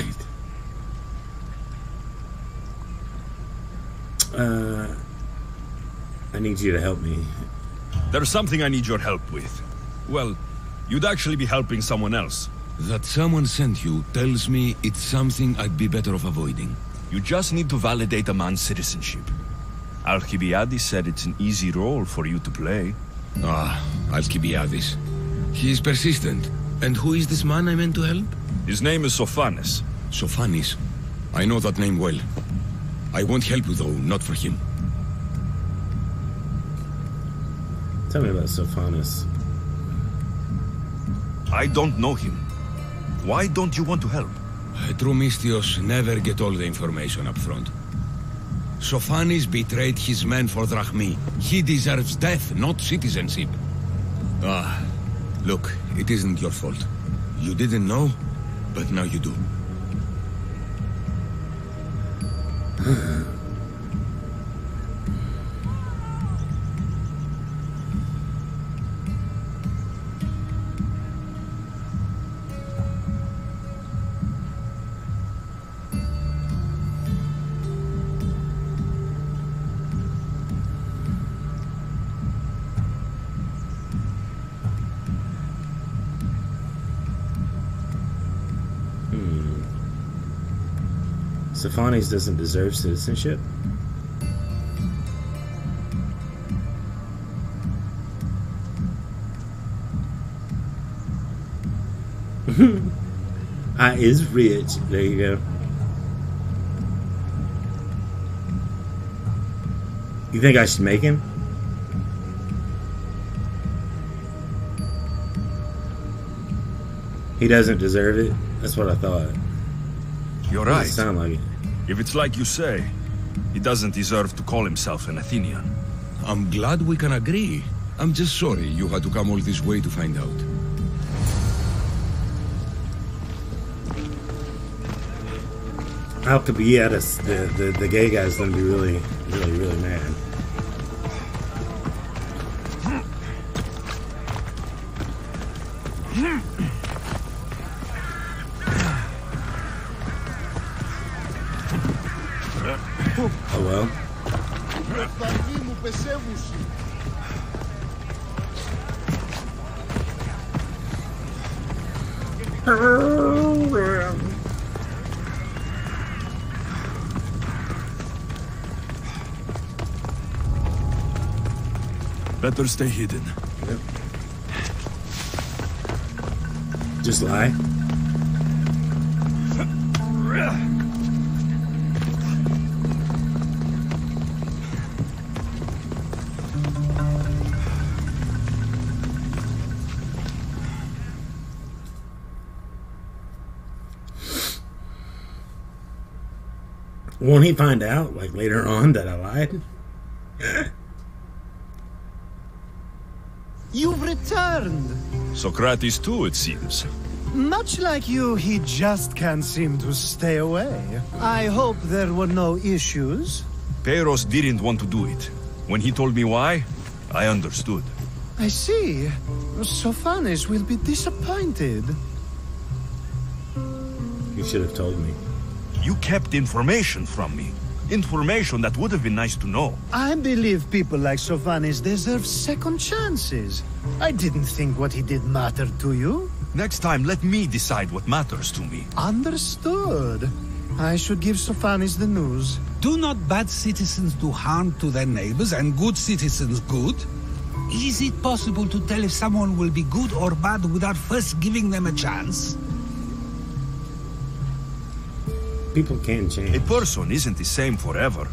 then? I need you to help me. There's something I need your help with. Well, you'd actually be helping someone else. That someone sent you tells me it's something I'd be better off avoiding. You just need to validate a man's citizenship. Alcibiades said it's an easy role for you to play. Ah, Alcibiades. He is persistent. And who is this man I meant to help? His name is Sophanes. Sophanes. I know that name well. I won't help you though, not for him. Tell me about Sophanes. I don't know him. Why don't you want to help? True Mystios never get all the information up front. Sophanes betrayed his men for Drachmi. He deserves death, not citizenship. Ah, look, it isn't your fault. You didn't know, but now you do. Sophanes doesn't deserve citizenship? I is rich. There you go. You think I should make him? He doesn't deserve it? That's what I thought. You're right. Doesn't sound like it. If it's like you say, he doesn't deserve to call himself an Athenian. I'm glad we can agree. I'm just sorry you had to come all this way to find out. Alcibiades, the gay guy's gonna be really mad. Oh well. Better stay hidden. Yep. Just lie. Won't he find out, like, later on that I lied? You've returned. Socrates too, it seems. Much like you, he just can't seem to stay away. I hope there were no issues. Peiros didn't want to do it. When he told me why, I understood. I see. Sophanes will be disappointed. You should have told me. You kept information from me. Information that would have been nice to know. I believe people like Sophanes deserve second chances. I didn't think what he did mattered to you. Next time, let me decide what matters to me. Understood. I should give Sophanes the news. Do not bad citizens do harm to their neighbors and good citizens good? Is it possible to tell if someone will be good or bad without first giving them a chance? People can change. A person isn't the same forever.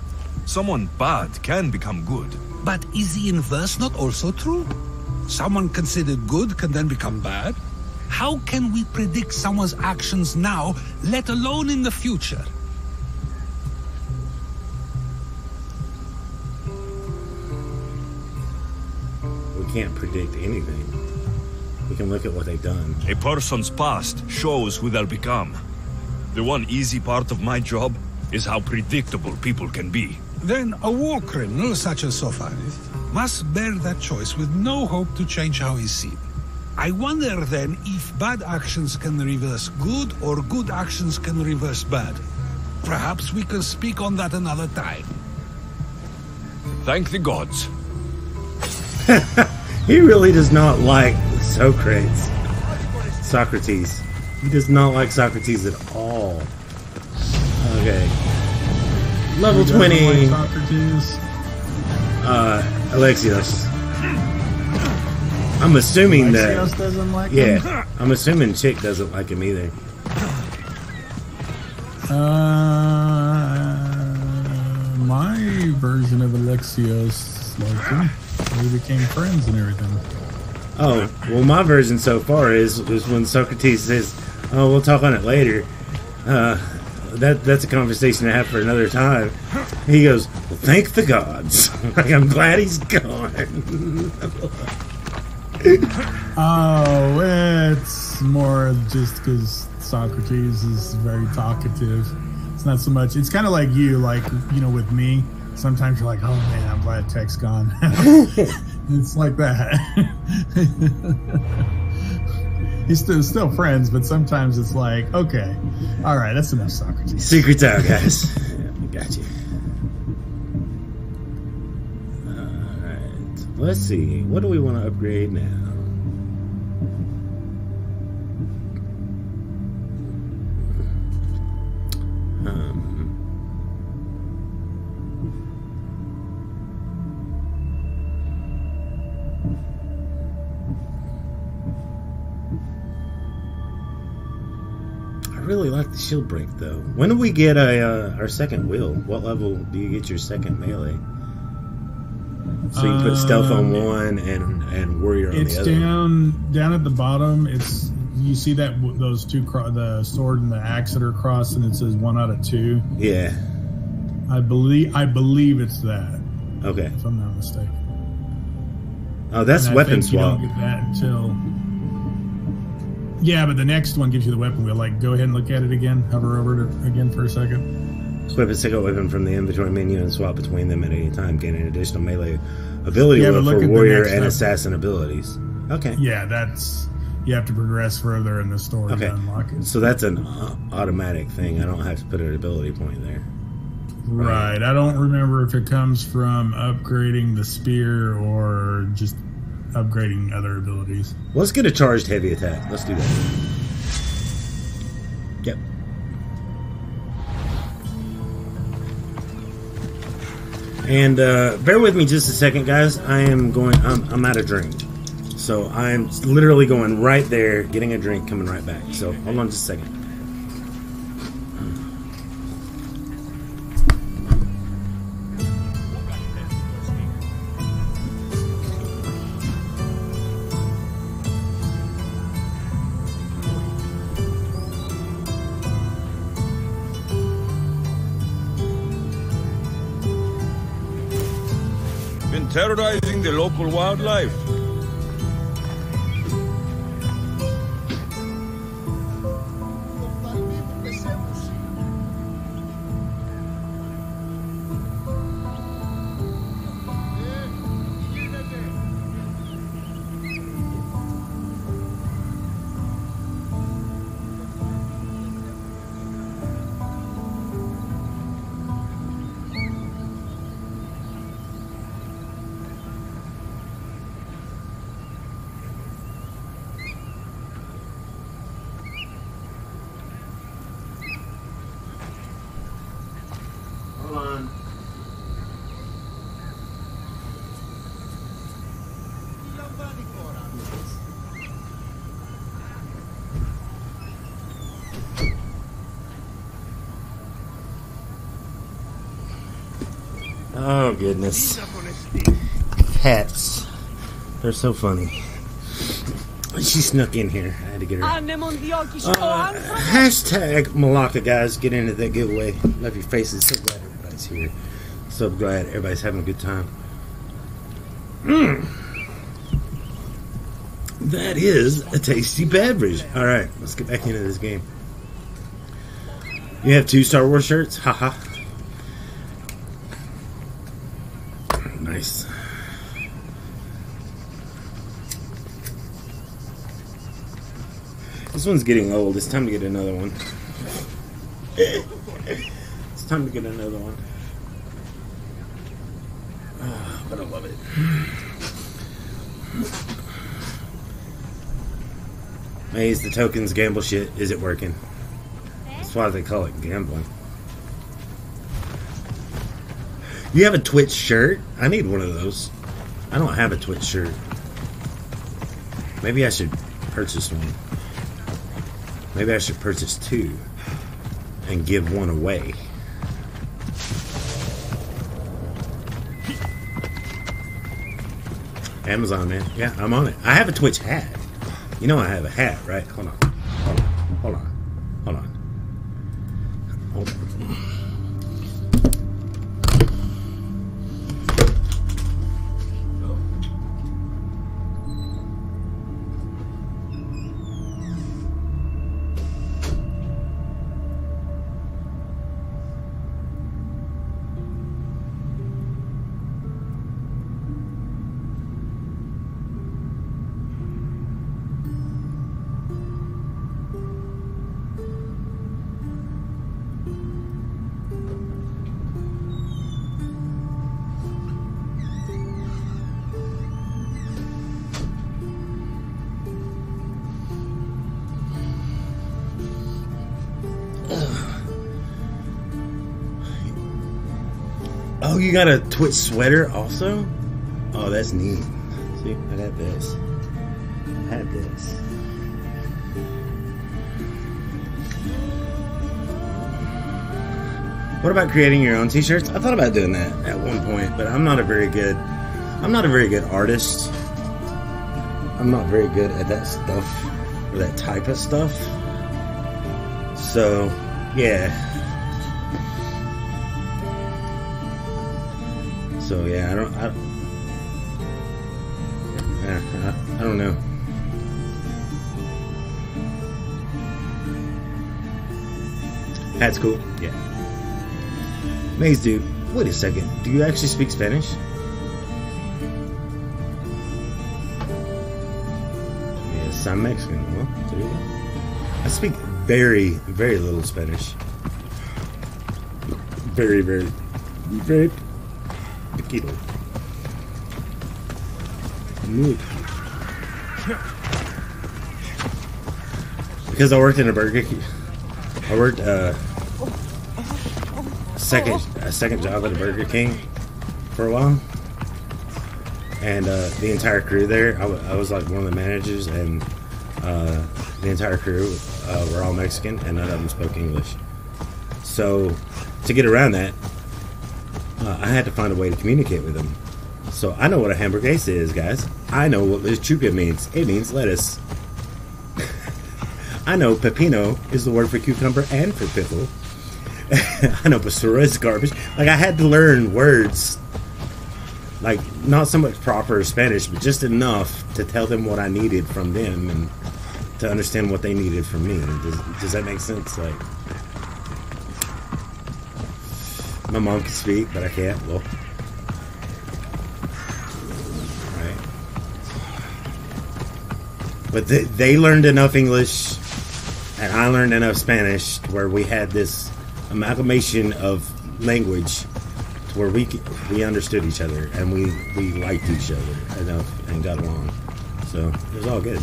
Someone bad can become good. But is the inverse not also true? Someone considered good can then become bad? How can we predict someone's actions now, let alone in the future? We can't predict anything. We can look at what they've done. A person's past shows who they'll become. The one easy part of my job is how predictable people can be. Then a war criminal such as Sophanes must bear that choice with no hope to change how he's seen. I wonder then if bad actions can reverse good or good actions can reverse bad. Perhaps we can speak on that another time. Thank the gods. He really does not like Socrates. He does not like Socrates at all. Okay. Level 20. Like Socrates. Alexios. I'm assuming Alexios that. doesn't like him? I'm assuming Chick doesn't like him either. My version of Alexios liked him. We became friends and everything. Oh, well, my version so far is when Socrates says, "Oh, we'll talk on it later." That's a conversation to have for another time. He goes, "Well, thank the gods." Like, I'm glad he's gone. Oh, it's more just because Socrates is very talkative. It's not so much. It's kind of like you, like, you know, with me. Sometimes you're like, "Oh man, I'm glad Tech's gone." It's like that. He's still friends, but sometimes it's like, okay, all right, that's enough Socrates. Secret's out, guys. Got you. Alright. Let's see. What do we want to upgrade now? I really like the shield break though. When do we get our second wheel? What level do you get your second melee? So you can put stealth on one and warrior on the other. It's down at the bottom. It's, you see that those two, the sword and the axe that are crossed, and it says 1 out of 2. Yeah. I believe it's that. Okay. If I'm not mistaken. Oh, that's weapon swap. You don't get that until. Yeah, but the next one gives you the weapon wheel. Like, go ahead and look at it again. Hover over it again for a second. Equip a single weapon from the inventory menu and swap between them at any time, gaining additional melee ability wheel for warrior and assassin abilities. Okay. Yeah, that's, you have to progress further in the story to unlock it. So that's an automatic thing. I don't have to put an ability point there. Right. I don't remember if it comes from upgrading the spear or just upgrading other abilities. Let's get a charged heavy attack. Let's do that. Yep. And bear with me just a second, guys. I'm out of drink. So I'm literally going right there, getting a drink, coming right back. So hold on just a second. Been terrorizing the local wildlife. Oh, goodness. Cats. They're so funny. She snuck in here. I had to get her. Hashtag Malacca, guys. Get into that giveaway. Love your faces. So glad everybody's here. So glad everybody's having a good time. That is a tasty beverage. Alright, let's get back into this game. You have 2 Star Wars shirts? Haha. Nice. This one's getting old. It's time to get another one. It's time to get another one. But I love it. Maze, the tokens gamble shit. Is it working? That's why they call it gambling. You have a Twitch shirt? I need one of those. I don't have a Twitch shirt. Maybe I should purchase one. Maybe I should purchase 2 and give one away. Amazon, man. Yeah, I'm on it. I have a Twitch hat. You know I have a hat, right? Hold on. Hold on. Hold on. Hold on. Hold on. Oh, you got a Twitch sweater also? Oh, that's neat. See, I got this. I had this. What about creating your own t-shirts? I thought about doing that at one point, but I'm not a very good artist. I'm not very good at that stuff, or that type of stuff. So, yeah. So yeah, I don't know. That's cool. Yeah. Maze dude, wait a second. Do you actually speak Spanish? Yes, I'm Mexican. Well, there you go. I speak very, very little Spanish. Very, very, very poquito. Because I worked in a Burger King. I worked a second job at a Burger King for a while, and the entire crew there, I was like one of the managers, and the entire crew were all Mexican, and none of them spoke English. So to get around that, I had to find a way to communicate with them. So I know what a hamburguesa is, guys. I know what lechuga means. It means lettuce. I know pepino is the word for cucumber and for pickle. I know basura is garbage. Like, I had to learn words. Like, not so much proper Spanish, but just enough to tell them what I needed from them and to understand what they needed from me. Does that make sense? Like, my mom can speak, but I can't. Well, right. But they learned enough English, and I learned enough Spanish where we had this amalgamation of language to where we understood each other, and we liked each other enough and got along. So it was all good.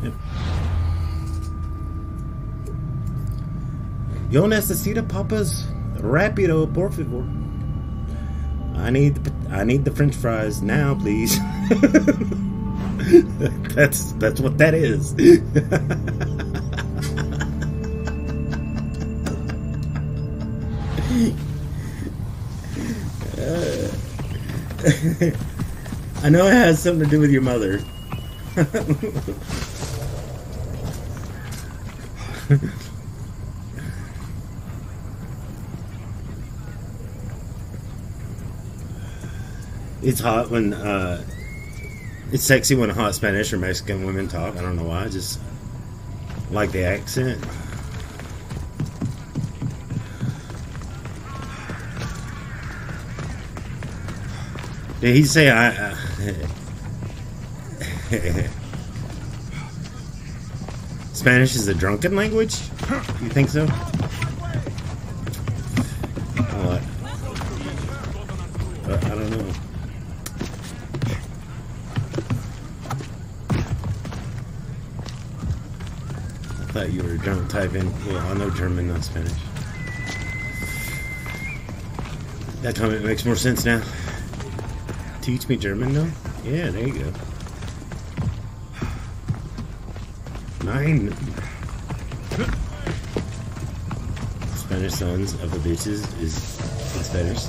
Yep. Yo necesita papas rápido, por favor. I need the French fries now, please. That's what that is. I know it has something to do with your mother. It's hot when it's sexy when hot Spanish or Mexican women talk. I don't know why. I just like the accent. Did he say Spanish is a drunken language? You think so? I don't know. thought you were German typing. Well, I know German, not Spanish. That comment makes more sense now. Teach me German, though? Yeah, there you go. 9 Spanish sons of the bitches is Spanish.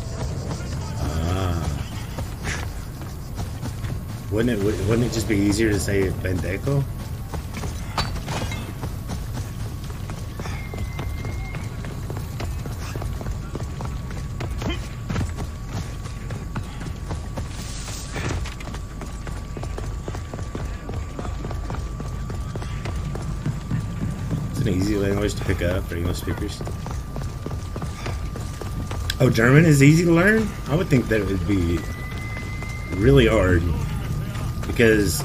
Wouldn't it just be easier to say pendejo? It's an easy language to pick up for English speakers. Oh, German is easy to learn? I would think that it would be really hard. Because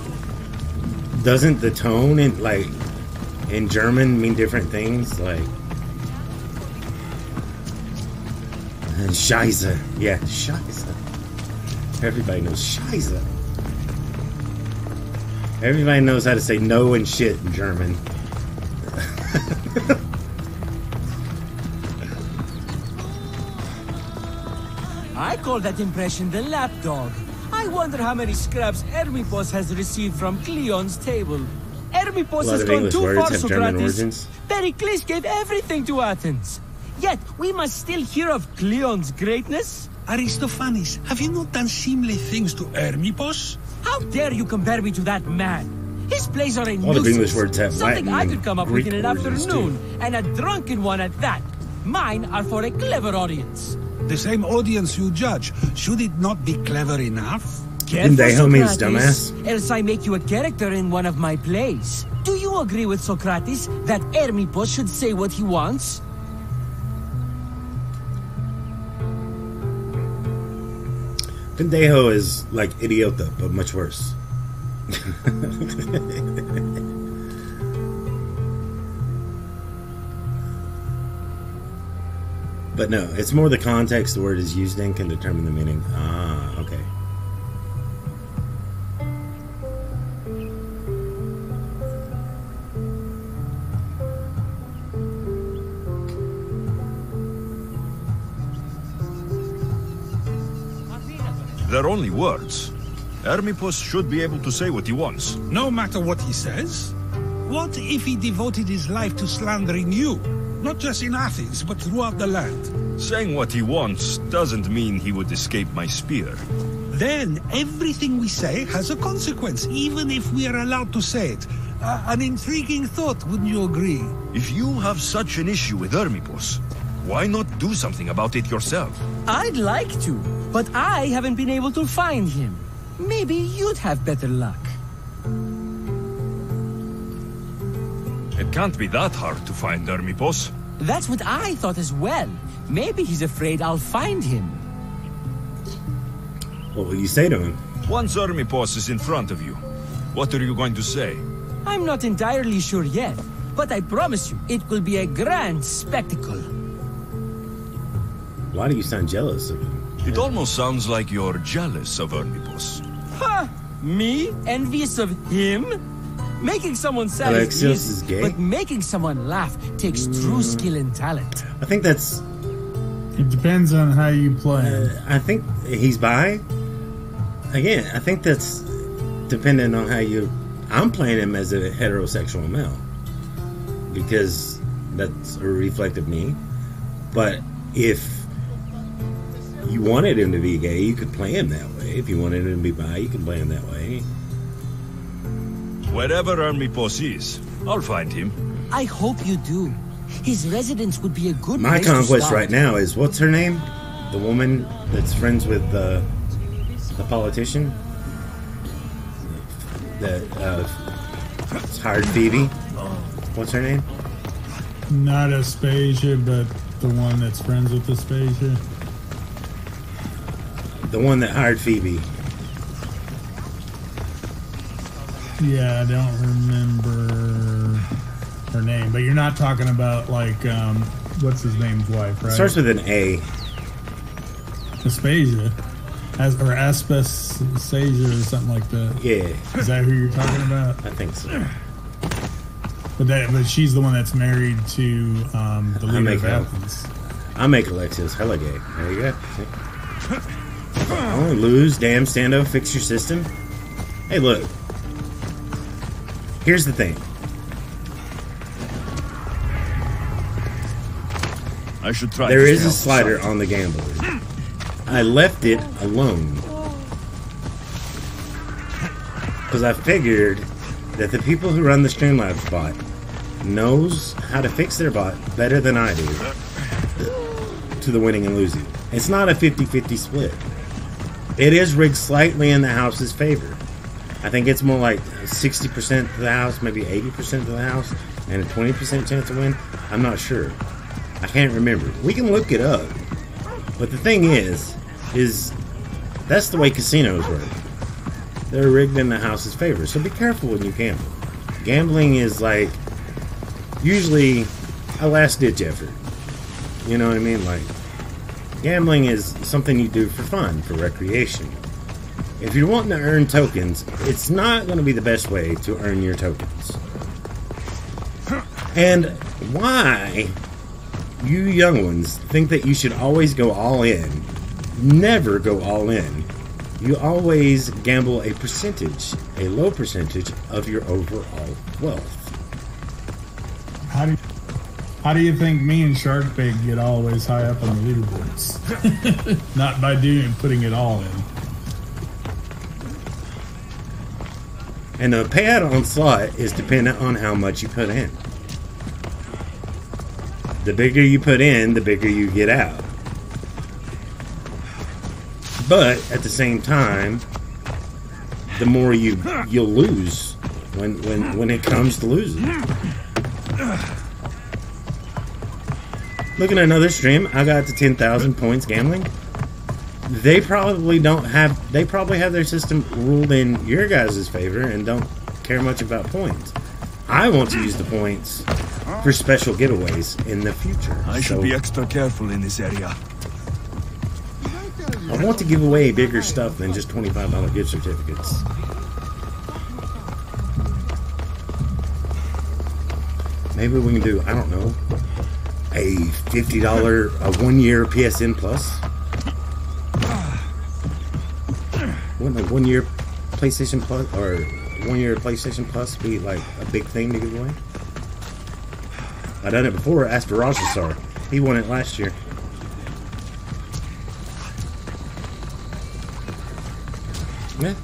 doesn't the tone in German mean different things? Like Scheiße. Yeah, Scheiße. Everybody knows Scheiße. Everybody knows how to say no and shit in German. I call that impression the lapdog. I wonder how many scraps Hermipos has received from Cleon's table. Hermipos has gone too far, Socrates. Pericles gave everything to Athens. Yet, we must still hear of Cleon's greatness. Aristophanes, have you not done seemly things to Hermipos? How dare you compare me to that man? His plays are a All nuisance. the English words have Something Latin I could come up Greek with in an origins, afternoon, and a drunken one at that. Mine are for a clever audience. The same audience you judge. Should it not be clever enough? Pendejo means dumbass. Else I make you a character in one of my plays. Do you agree with Socrates that Hermipos should say what he wants? Pendejo is like idiota, but much worse. But no, it's more the context the word is used in can determine the meaning. Ah, okay. They're only words. Hermipos should be able to say what he wants. No matter what he says? What if he devoted his life to slandering you? Not just in Athens, but throughout the land. Saying what he wants doesn't mean he would escape my spear. Then everything we say has a consequence, even if we are allowed to say it. An intriguing thought, wouldn't you agree? If you have such an issue with Hermipos, why not do something about it yourself? I'd like to, but I haven't been able to find him. Maybe you'd have better luck. It can't be that hard to find Hermipos. That's what I thought as well. Maybe he's afraid I'll find him. What will you say to him? Once Hermipos is in front of you, what are you going to say? I'm not entirely sure yet, but I promise you, it will be a grand spectacle. Why do you sound jealous of him? It almost sounds like you're jealous of Hermipos. Ha! Me? Envious of him? Making someone sad Alexios is is easy, gay? but making someone laugh takes true skill and talent. I think that's... It depends on how you play him. I think he's bi. Again, I think that's dependent on how you... I'm playing him as a heterosexual male. Because that's a reflective me. But if you wanted him to be gay, you could play him that way. If you wanted him to be bi, you could play him that way. Wherever Hermipos is, I'll find him. I hope you do. His residence would be a good My place to conquest start. right now is, what's her name? The woman that's friends with the politician? That hired Phoebe? What's her name? Not Aspasia, but the one that's friends with Aspasia. The one that hired Phoebe. Yeah, I don't remember her name, but you're not talking about like what's his name's wife, right? Starts with an A. Aspasia, or Aspasia or something like that. Yeah. Is that who you're talking about? I think so. But she's the one that's married to the leader of Athens. I'll make Alexios hella gay. There you go. Only lose, damn Stando, fix your system. Hey, look. Here's the thing. I should try. There is a slider on the gambler. I left it alone because I figured that the people who run the Streamlabs bot knows how to fix their bot better than I do to the winning and losing. It's not a 50-50 split. It is rigged slightly in the house's favor. I think it's more like 60% to the house, maybe 80% to the house, and a 20% chance to win. I'm not sure. I can't remember. We can look it up. But the thing is that's the way casinos work. They're rigged in the house's favor. So be careful when you gamble. Gambling is like usually a last-ditch effort. You know what I mean? Like, gambling is something you do for fun, for recreation. If you're wanting to earn tokens, it's not going to be the best way to earn your tokens. And why you young ones think that you should always go all in, never go all in. You always gamble a percentage, a low percentage of your overall wealth. How do you think me and Sharkbait get always high up on the leaderboards? Not by putting it all in. And the payout on slot is dependent on how much you put in. The bigger you put in, the bigger you get out. But at the same time, the more you'll lose when it comes to losing. Looking at another stream, I got to 10,000 points gambling. They probably have their system ruled in your guys' favor and don't care much about points. I want to use the points for special giveaways in the future. I should be extra careful in this area. I want to give away bigger stuff than just $25 gift certificates. Maybe we can do, I don't know, a $50, a 1-year PSN Plus. Wouldn't a 1-year PlayStation Plus or 1-year PlayStation Plus be like a big thing to give away? I done it before. Asked for Rajasar. He won it last year. Yeah.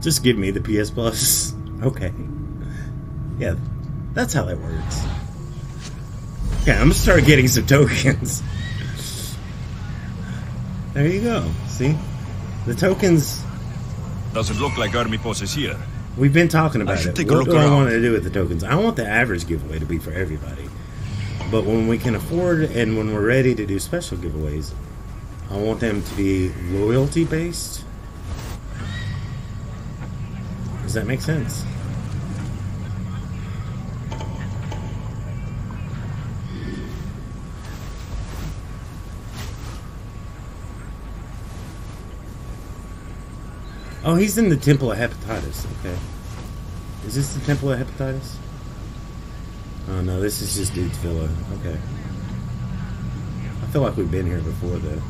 Just give me the PS Plus. Okay. Yeah, that's how that works. Okay, I'm gonna start getting some tokens. There you go. See? The tokens... Doesn't look like Armipos is here. We've been talking about it. What do I want to do with the tokens? I want the average giveaway to be for everybody. But when we can afford and when we're ready to do special giveaways, I want them to be loyalty-based. Does that make sense? Oh, he's in the Temple of Hepatitis. Okay. Is this the Temple of Hepatitis? Oh, no, this is just Dude's Villa. Okay. I feel like we've been here before, though.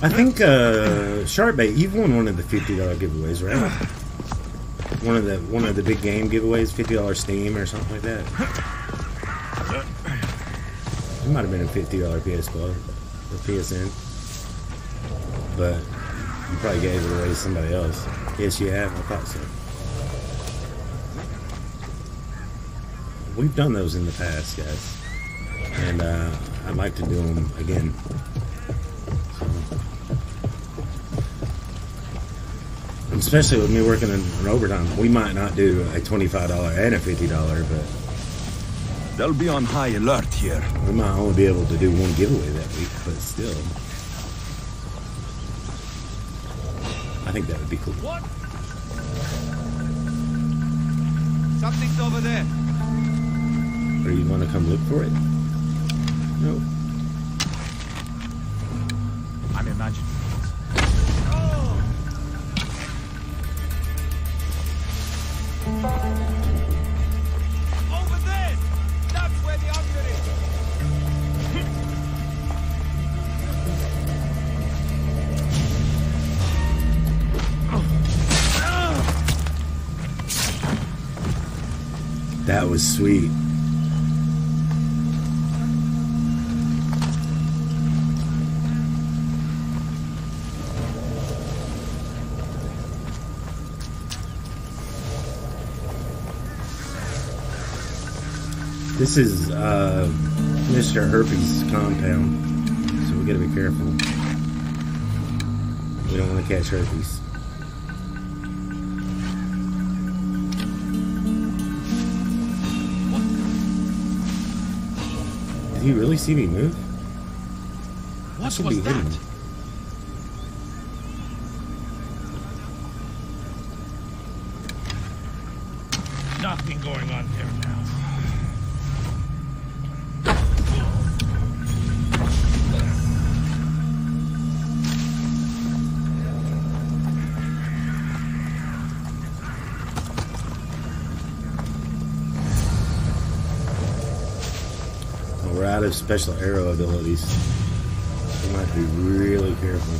I think Sharkbait, you've won one of the $50 giveaways, right? One of the big game giveaways, $50 Steam or something like that. It might have been a $50 PS Plus or PSN, but you probably gave it away to somebody else. Yes, you have. I thought so. We've done those in the past, guys, and I'd like to do them again. So, especially with me working in overtime, we might not do a $25 and a $50, but they'll be on high alert here. We might only be able to do one giveaway that week, but still, I think that would be cool. What? Something's over there. Or you want to come look for it? No. I'm imagining. Over there! That's where the anchor is! That was sweet. This is Mr. Herpes compound, so we gotta be careful. We don't want to catch herpes. Did he really see me move? What was that? Nothing going on here now. We're out of special arrow abilities. We might be really careful.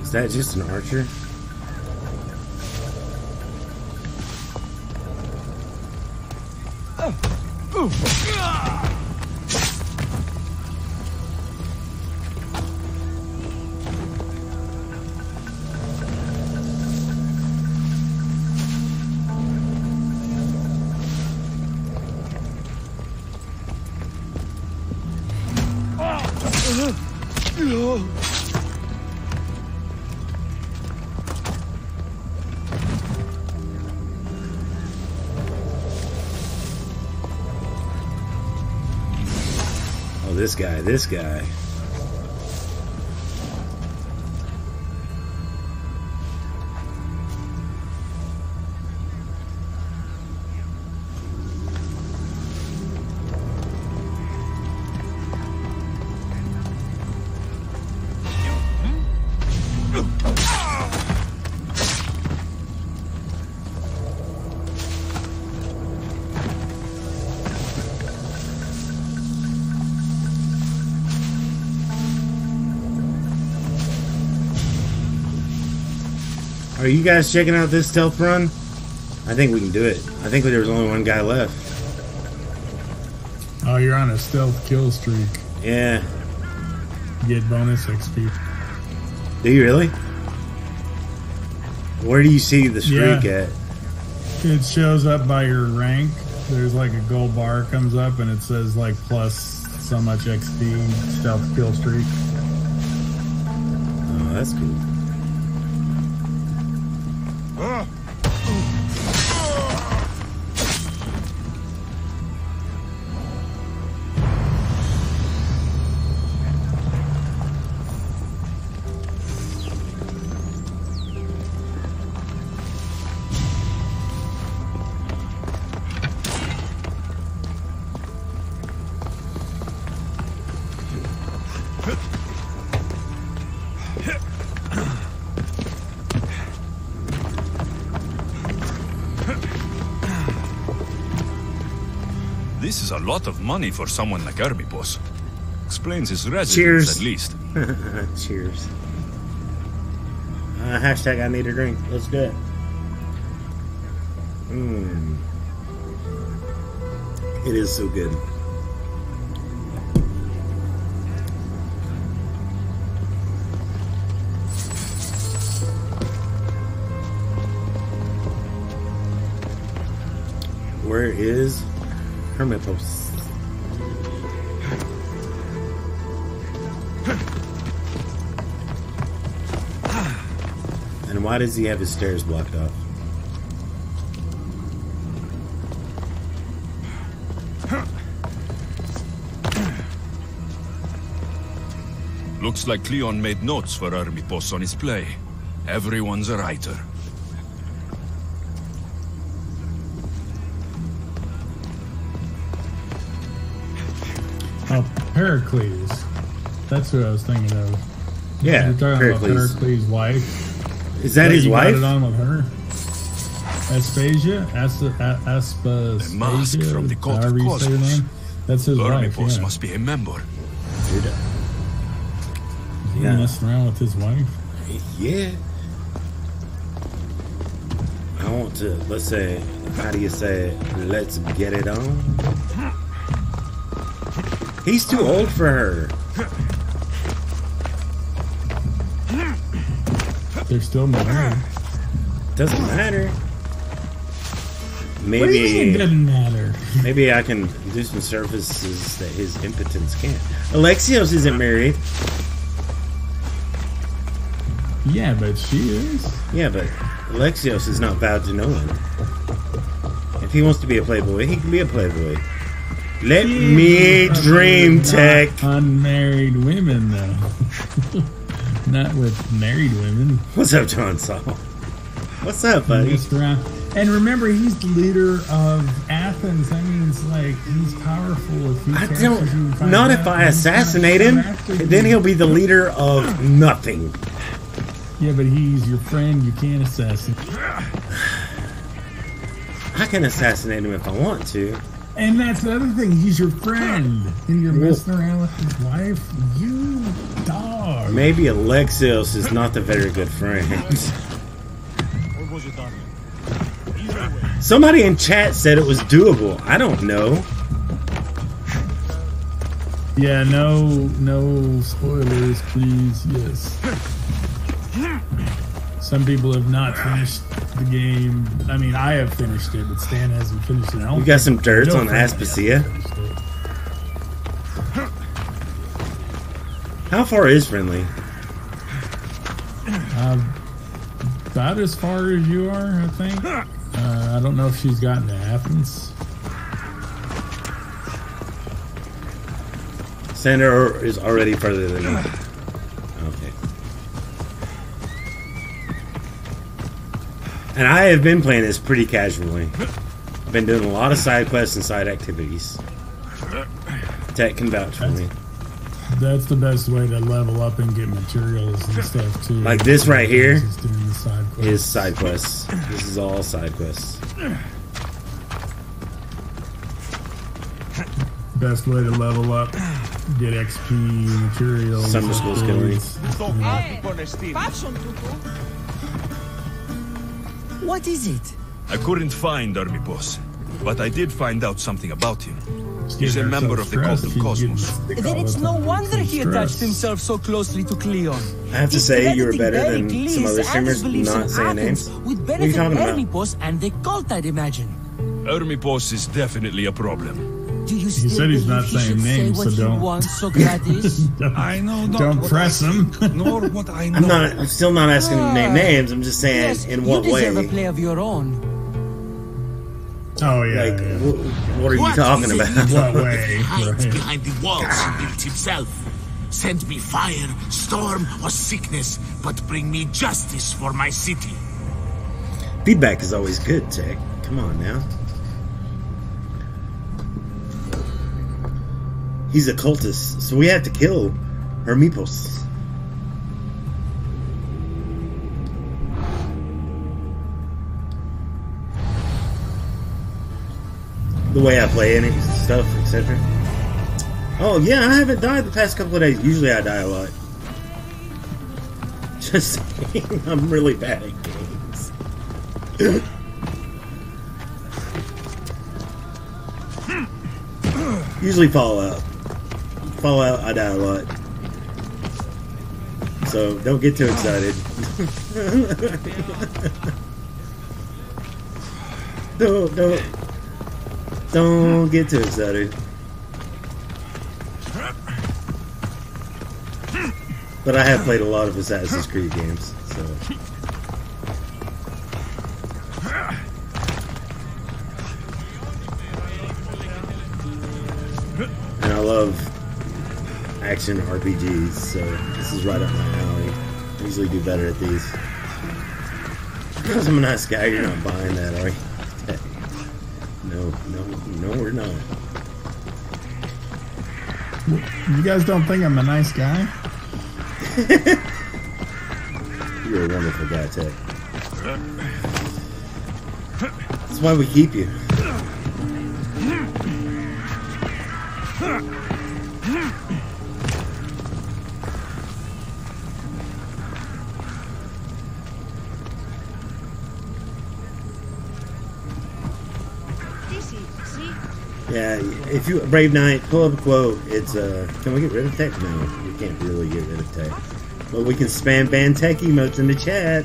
Is that just an archer? This guy. Are you guys checking out this stealth run? I think we can do it. I think there was only one guy left. Oh, you're on a stealth kill streak. Yeah. Get bonus XP. Do you really? Where do you see the streak at? It shows up by your rank. There's like a gold bar comes up and it says like plus so much XP stealth kill streak. Oh, that's cool. This is a lot of money for someone like Army Boss. Explains his residence, at least. Cheers. Hashtag I need a drink. Let's do it. It is so good. where is Hermipos? And why does he have his stairs blocked off? Looks like Cleon made notes for Hermipos on his play. Everyone's a writer. Oh, Pericles. That's who I was thinking of. Yeah, you're talking Pericles. about Pericles' wife. Is that his wife? Got it on with her. Aspasia? Aspasia? A mask from the cult of however you say her Cosmos. name. That's his wife, Hermipos yeah. must be a member. He messing around with his wife? Yeah. I want to, let's say, how do you say it? Let's get it on. He's too old for her. They're still married. Doesn't matter. What do you mean it doesn't matter? Maybe I can do some services that his impotence can't. Alexios isn't married. Yeah, but she is. Yeah, but Alexios is not vowed to no one. If he wants to be a playboy, he can be a playboy. Let me dream, Tech. Unmarried women, though. Not with married women. What's up, John Saul? What's up, buddy? And remember, he's the leader of Athens. That means, like, he's powerful. If he I don't. Not if I assassinate him. Then he'll be the leader of nothing. Yeah, but he's your friend. You can't assassinate. I can assassinate him if I want to. And that's the other thing. He's your friend. And you're messing around with his wife. You dog. Maybe Alexios is not a very good friend. Somebody in chat said it was doable. I don't know. Yeah, no spoilers, please. Yes. Some people have not finished the game. I mean, I have finished it, but Stan hasn't finished it. You got some dirt on Aspasia? How far is Friendly? About as far as you are, I think. I don't know if she's gotten to Athens. Stando is already further than me. Okay. And I have been playing this pretty casually. I've been doing a lot of side quests and side activities. Tech can vouch for me. That's the best way to level up and get materials and stuff too. Like this right here is side quests. This is all side quests. Best way to level up, get XP, materials. Summer school's killing. What is it? I couldn't find Hermipos, but I did find out something about him. He's a member of the cult of Cosmos. Then it's no wonder he attached himself so closely to Cleon. I have to say you were better than some other streamers not saying names. With What are you talking about? Hermipos and the cult, I'd imagine. Hermipos is definitely a problem. Do you He said he's not saying names, so don't. I know not don't what press I him. think, nor what I know. I'm still not asking him to name names. I'm just saying Yes, in what you way. deserve a play of your own. Oh yeah. Like, yeah. what are you talking about? What way? Hides behind the walls he built himself. Send me fire, storm, or sickness, but bring me justice for my city. Feedback is always good, Tech. Come on now. He's a cultist, so we have to kill Hermipos. The way I play and stuff, etc. Oh yeah, I haven't died the past couple of days. Usually I die a lot. Just saying, I'm really bad at games. Usually Fallout. Fallout, I die a lot. So don't get too excited. don't. Don't get too excited. But I have played a lot of Assassin's Creed games, so. And I love action RPGs, so this is right up my alley. I usually do better at these. Because I'm a nice guy, you're not buying that, are you? No, we're not. You guys don't think I'm a nice guy? You're a wonderful guy, Ted. That's why we keep you. Yeah, if you Brave Knight, pull up a quote. It's can we get rid of tech? No, we can't really get rid of tech. But we can spam ban tech emotes in the chat.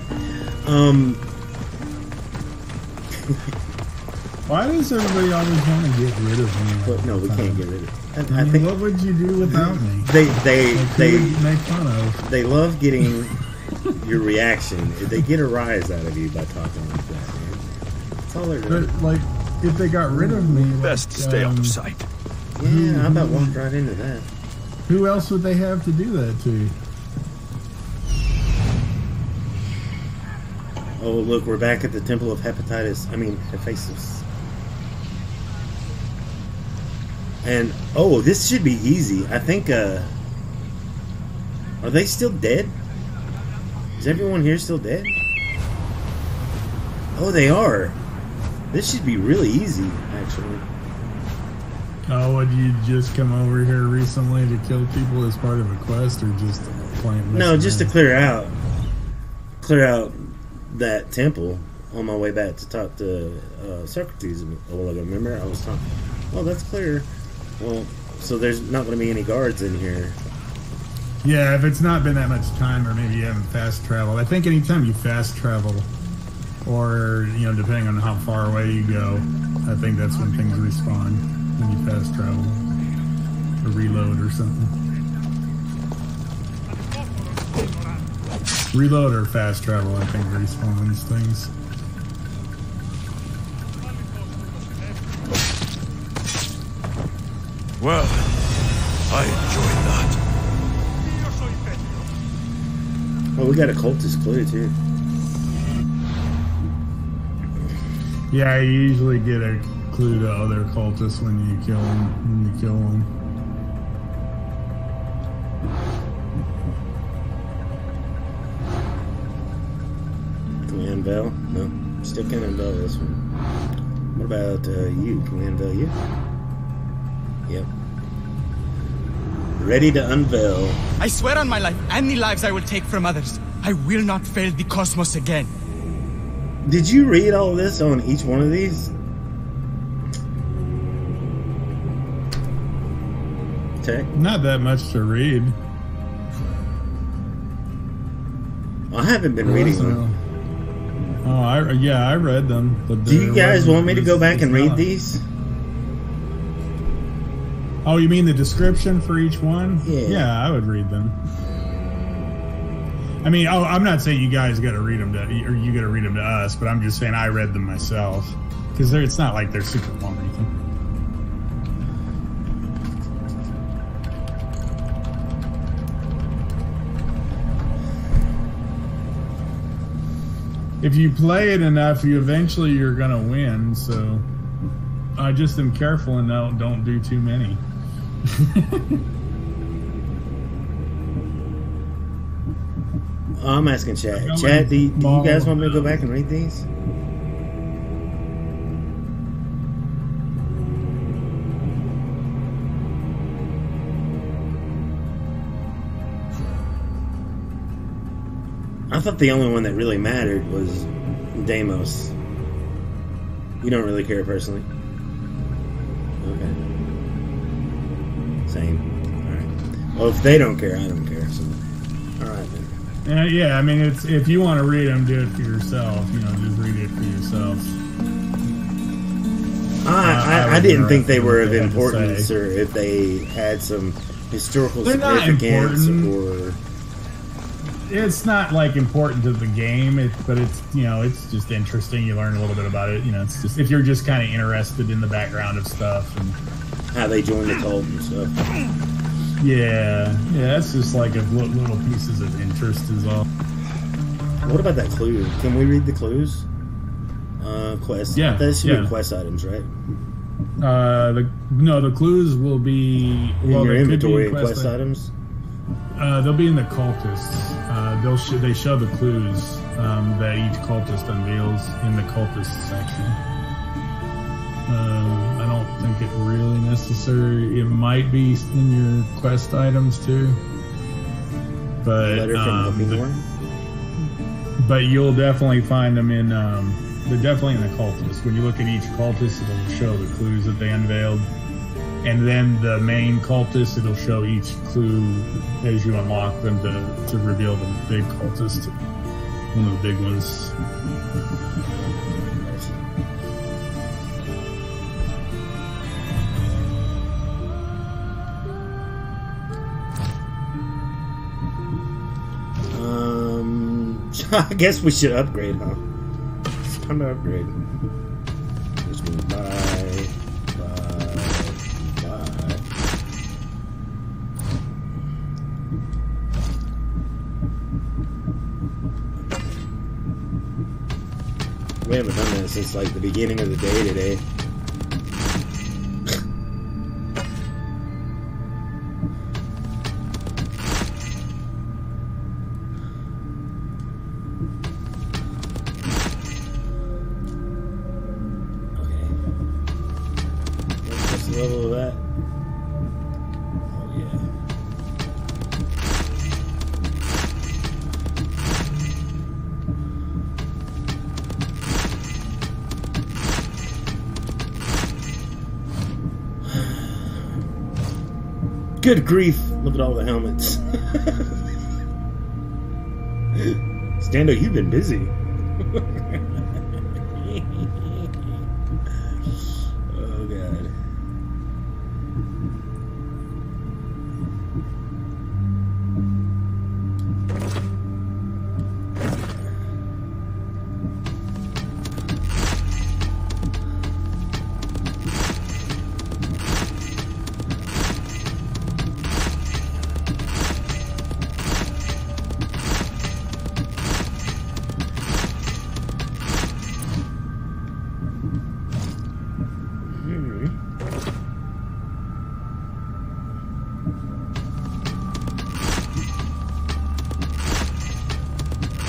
Why does everybody always want to get rid of me? But no, we can't get rid of it. I think, what would you do without me? They make fun of. They love getting your reaction. They get a rise out of you by talking like that. Man. That's all they're doing. But, like, if they got rid of me, best stay out of sight. Yeah, I about walked right into that. Who else would they have to do that to? Oh, look, we're back at the Temple of Hephaestus. And, oh, this should be easy. I think, are they still dead? Is everyone here still dead? Oh, they are. This should be really easy, actually. Oh, would you just come over here recently to kill people as part of a quest, or just playing? No, just to clear out that temple on my way back to talk to Socrates a while ago. Remember, I was talking. Oh, that's clear. Well, so there's not going to be any guards in here. Yeah, if it's not been that much time, or maybe you haven't fast traveled. I think anytime you fast travel, or, you know, depending on how far away you go, I think that's when things respawn, when you fast travel. Or reload or something. Reload or fast travel, I think, respawns things. Well, I enjoyed that. Oh, we got a cultist clue, too. Yeah, you usually get a clue to other cultists when you kill them. Can we unveil? No, still can't unveil this one. What about you? Can we unveil you? Yep. Ready to unveil. I swear on my life and the lives I will take from others, I will not fail the cosmos again. Did you read all of this on each one of these? Tech? Not that much to read. I haven't been reading them. Oh, I read them. But do you guys want me to go back and read these? Oh, you mean the description for each one? Yeah. Yeah, I would read them. I mean, I'm not saying you guys got to read them or you got to read them to us, but I'm just saying I read them myself, because it's not like they're super long or anything. If you play it enough, eventually you're gonna win. So I just am careful and don't do too many. I'm asking chat. Chat, do you guys want me to go back and read these? I thought the only one that really mattered was Deimos. You don't really care personally? Okay. Same. Alright. Well, if they don't care, I don't care. So, alright then. Yeah, I mean, it's if you want to read them, do it for yourself. You know, just read it for yourself. I didn't think they were of importance, or if they had some historical significance, or it's not like important to the game. But it's it's just interesting. You learn a little bit about it. It's just if you're just kind of interested in the background of stuff and how they joined the cult and stuff. Yeah, that's just like a little pieces of interest is all. What about that clue? Can we read the clues? Quest. Yeah, that should be quest items, right? The clues will be in your inventory and quest items. They'll be in the cultists. They show the clues that each cultist unveils in the cultist section. I don't think it really necessary. It might be in your quest items too, but but you'll definitely find them in. They're definitely in the cultist. When you look at each cultist, it'll show the clues that they unveiled, and then the main cultist, it'll show each clue as you unlock them to reveal the big cultist, one of the big ones. I guess we should upgrade, huh? It's time to upgrade. Just gonna buy. We haven't done that since like the beginning of the day today. Level of that. Oh yeah. Good grief, look at all the helmets. Stando, you've been busy. Oh god.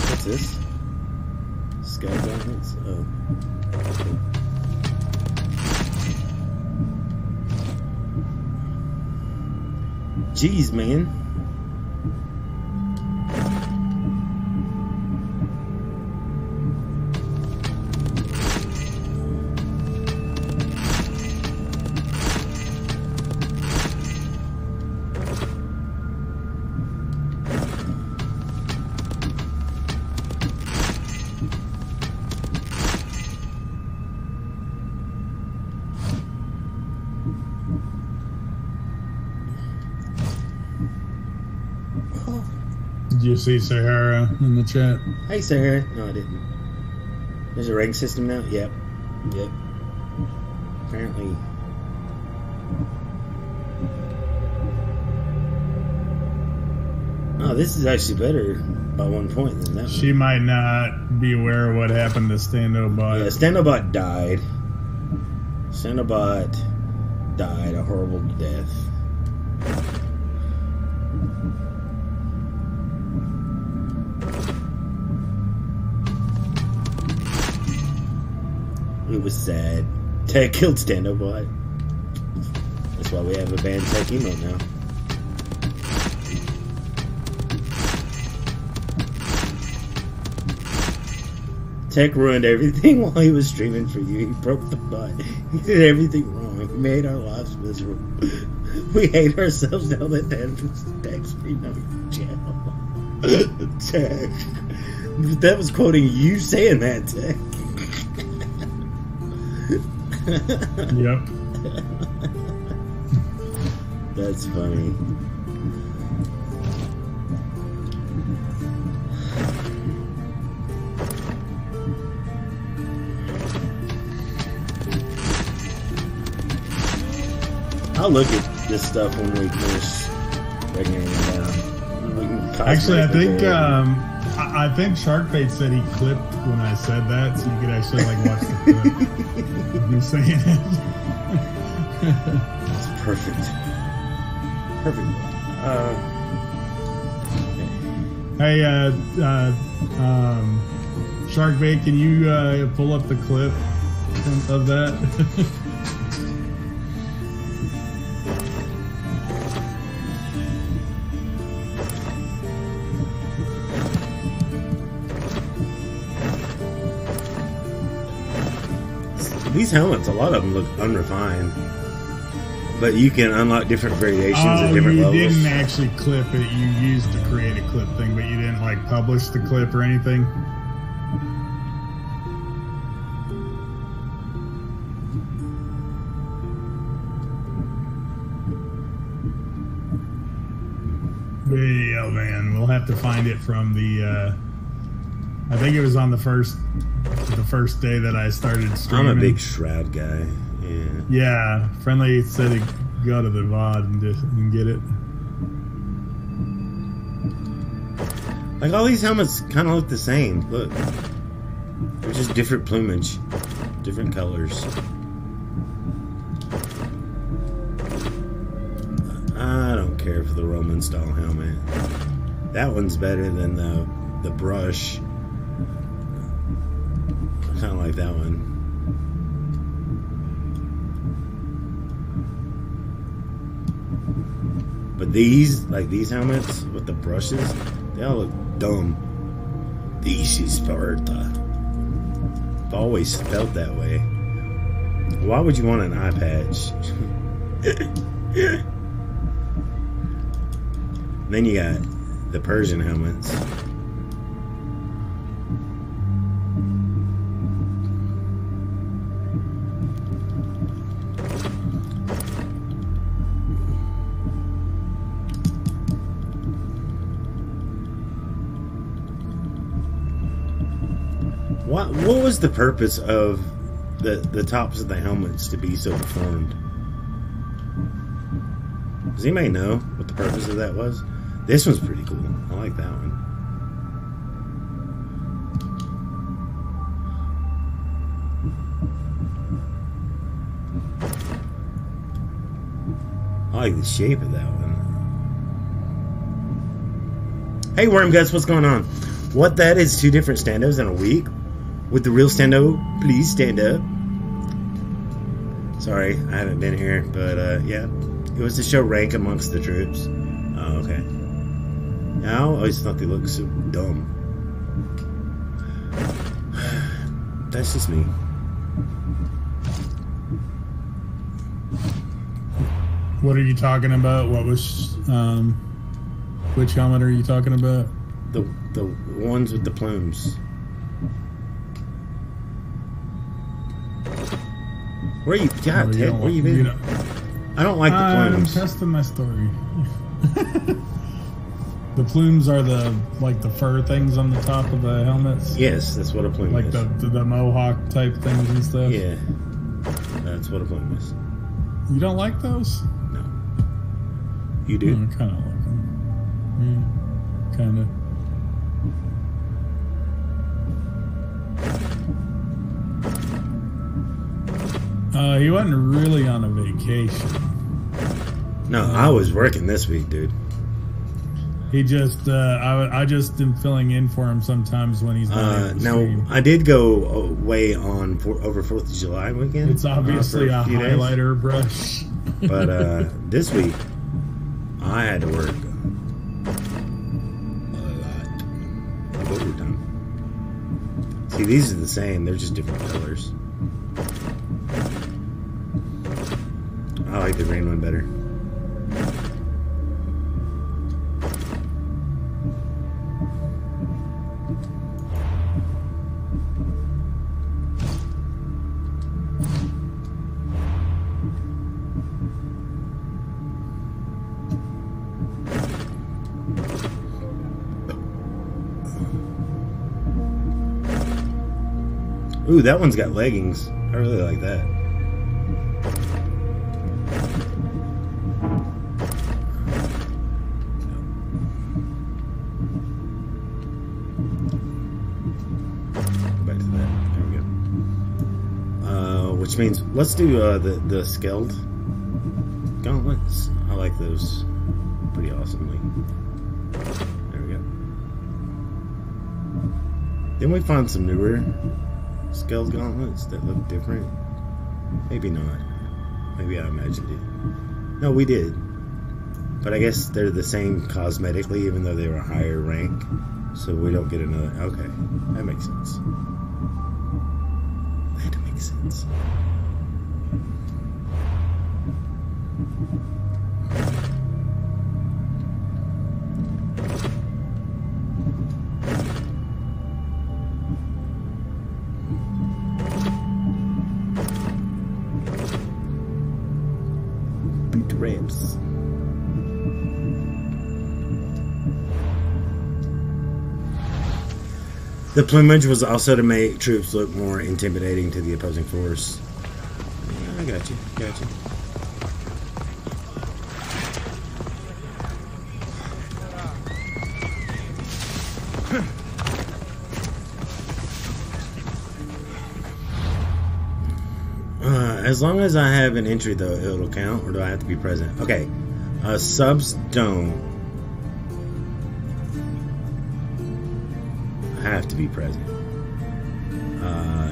What's this? Sky jackets? Oh. Jeez, man. Did you see Sahara in the chat? Hey, Sahara. No, I didn't. There's a rank system now? Yep. Yep. Apparently. Oh, this is actually better by 1 point than that one. She might not be aware of what happened to Standobot. Yeah, Standobot died. Standobot died a horrible death. It was sad. Tech killed Standobot. That's why we have a banned Tech emote now. Tech ruined everything while he was streaming for you. He broke the bot. He did everything wrong. He made our lives miserable. We hate ourselves now that Tech's streaming on your channel. Tech. That was quoting you saying that, Tech. Yep. That's funny. I'll look at this stuff when we finish breaking it down. Actually, I think Sharkbait said he clipped when I said that, so you could actually like watch the clip of me saying it. It's perfect. Perfect. Hey, Sharkbait, can you pull up the clip of that? These helmets, a lot of them look unrefined, but you can unlock different variations at different levels. You didn't actually clip it. You used to create a clip thing, but you didn't like publish the clip or anything. Yeah, man, we'll have to find it from the. I think it was on the first day that I started streaming. I'm a big Shroud guy. Yeah. Yeah, Friendly said he'd go to the VOD and get it. Like all these helmets kind of look the same. Look, they're just different plumage, different colors. I don't care for the Roman style helmet. That one's better than the brush. I kind of like that one. But these, like these helmets with the brushes, they all look dumb. This is Sparta. I've always felt that way. Why would you want an eye patch? Then you got the Persian helmets. What was the purpose of the tops of the helmets to be so deformed? Does anybody know what the purpose of that was? This one's pretty cool. I like that one. I like the shape of that one. Hey, Wormguts, what's going on? What, that is 2 different Standos in a week? Would the real Stando please stand up? Sorry, I haven't been here, but yeah. It was to show rank amongst the troops. Oh, okay. I always thought they looked so dumb. That's just me. What are you talking about? What was, which helmet are you talking about? The ones with the plumes. Where are you? God, Ted, where you been? I don't like the plumes. I'm testing my story. The plumes are the fur things on the top of the helmets. Yes, that's what a plume is. Like the mohawk type things and stuff. Yeah, that's what a plume is. You don't like those? No. You do? I kind of like them. Yeah, kind of. He wasn't really on a vacation. No, I was working this week, dude. He just, I just am filling in for him sometimes when he's not. Now, I did go away on over 4th of July weekend. It's obviously a highlighter brush. But this week, I had to work a lot of overtime. See, these are the same. They're just different colors. I like the green one better. Ooh, that one's got leggings. I really like that. Go back to that. There we go. Which means let's do the scaled gauntlets. I like those pretty awesomely. There we go. Then we find some newer scaled gauntlets that look different. Maybe not. Maybe I imagined it. No, we did. But I guess they're the same cosmetically, even though they were higher rank. So we don't get another. Okay, that makes sense. That makes sense. Boot ramps. The plumage was also to make troops look more intimidating to the opposing force. I got you, got you. As long as I have an entry, though, it'll count, or do I have to be present? Okay, subs don't have to be present.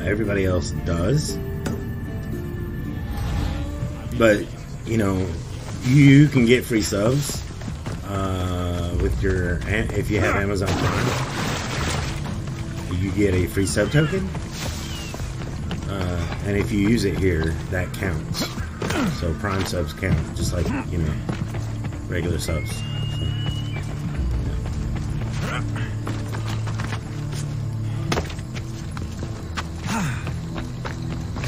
Everybody else does. But, you know, you can get free subs with your, if you have Amazon Prime, you get a free sub token. And if you use it here, that counts. So Prime subs count, just like, you know, regular subs.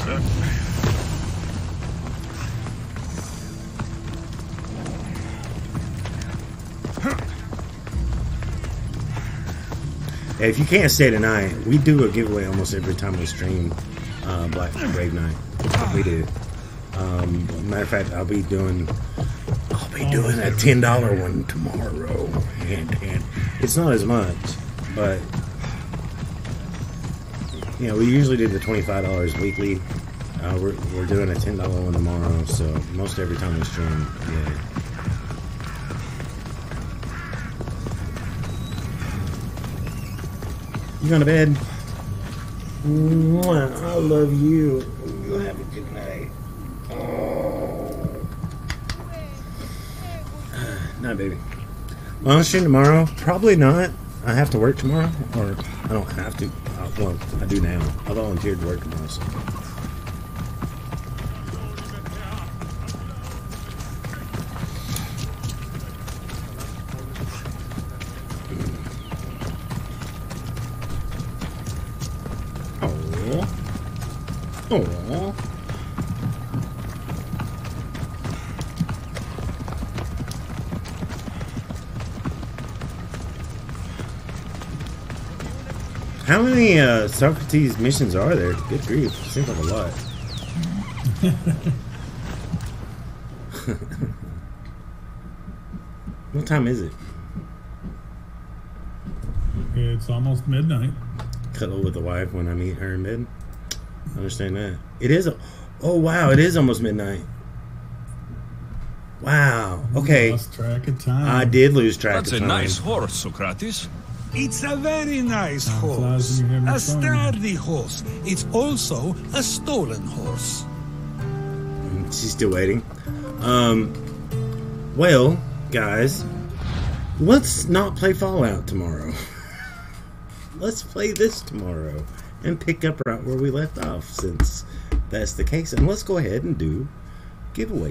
So, yeah, if you can't stay tonight, we do a giveaway almost every time we stream Black Brave Night. We do. Matter of fact, I'll be doing a $10 one tomorrow. And it's not as much, but you know, we usually do the $25 weekly. We're doing a $10 one tomorrow, so most every time we stream, yeah. You going to bed? Mwah, I love you. You have a good night. Oh. Night, baby. Well, I'll stream tomorrow. Probably not. I have to work tomorrow, or I don't have to. Well, I do now. I volunteered to work tomorrow, so. Aww. How many Socrates missions are there? Good grief. Seems like a lot. What time is it? It's almost midnight. Cuddle with the wife when I meet her in bed. I understand that. It is. Oh wow! It is almost midnight. Wow. Okay. Lost track of time. I did lose track of time. That's a nice horse, Socrates. It's a very nice horse. A sturdy horse. It's also a stolen horse. She's still waiting. Well, guys, let's not play Fallout tomorrow. Let's play this tomorrow and pick up right where we left off, since that's the case. And let's go ahead and do giveaways.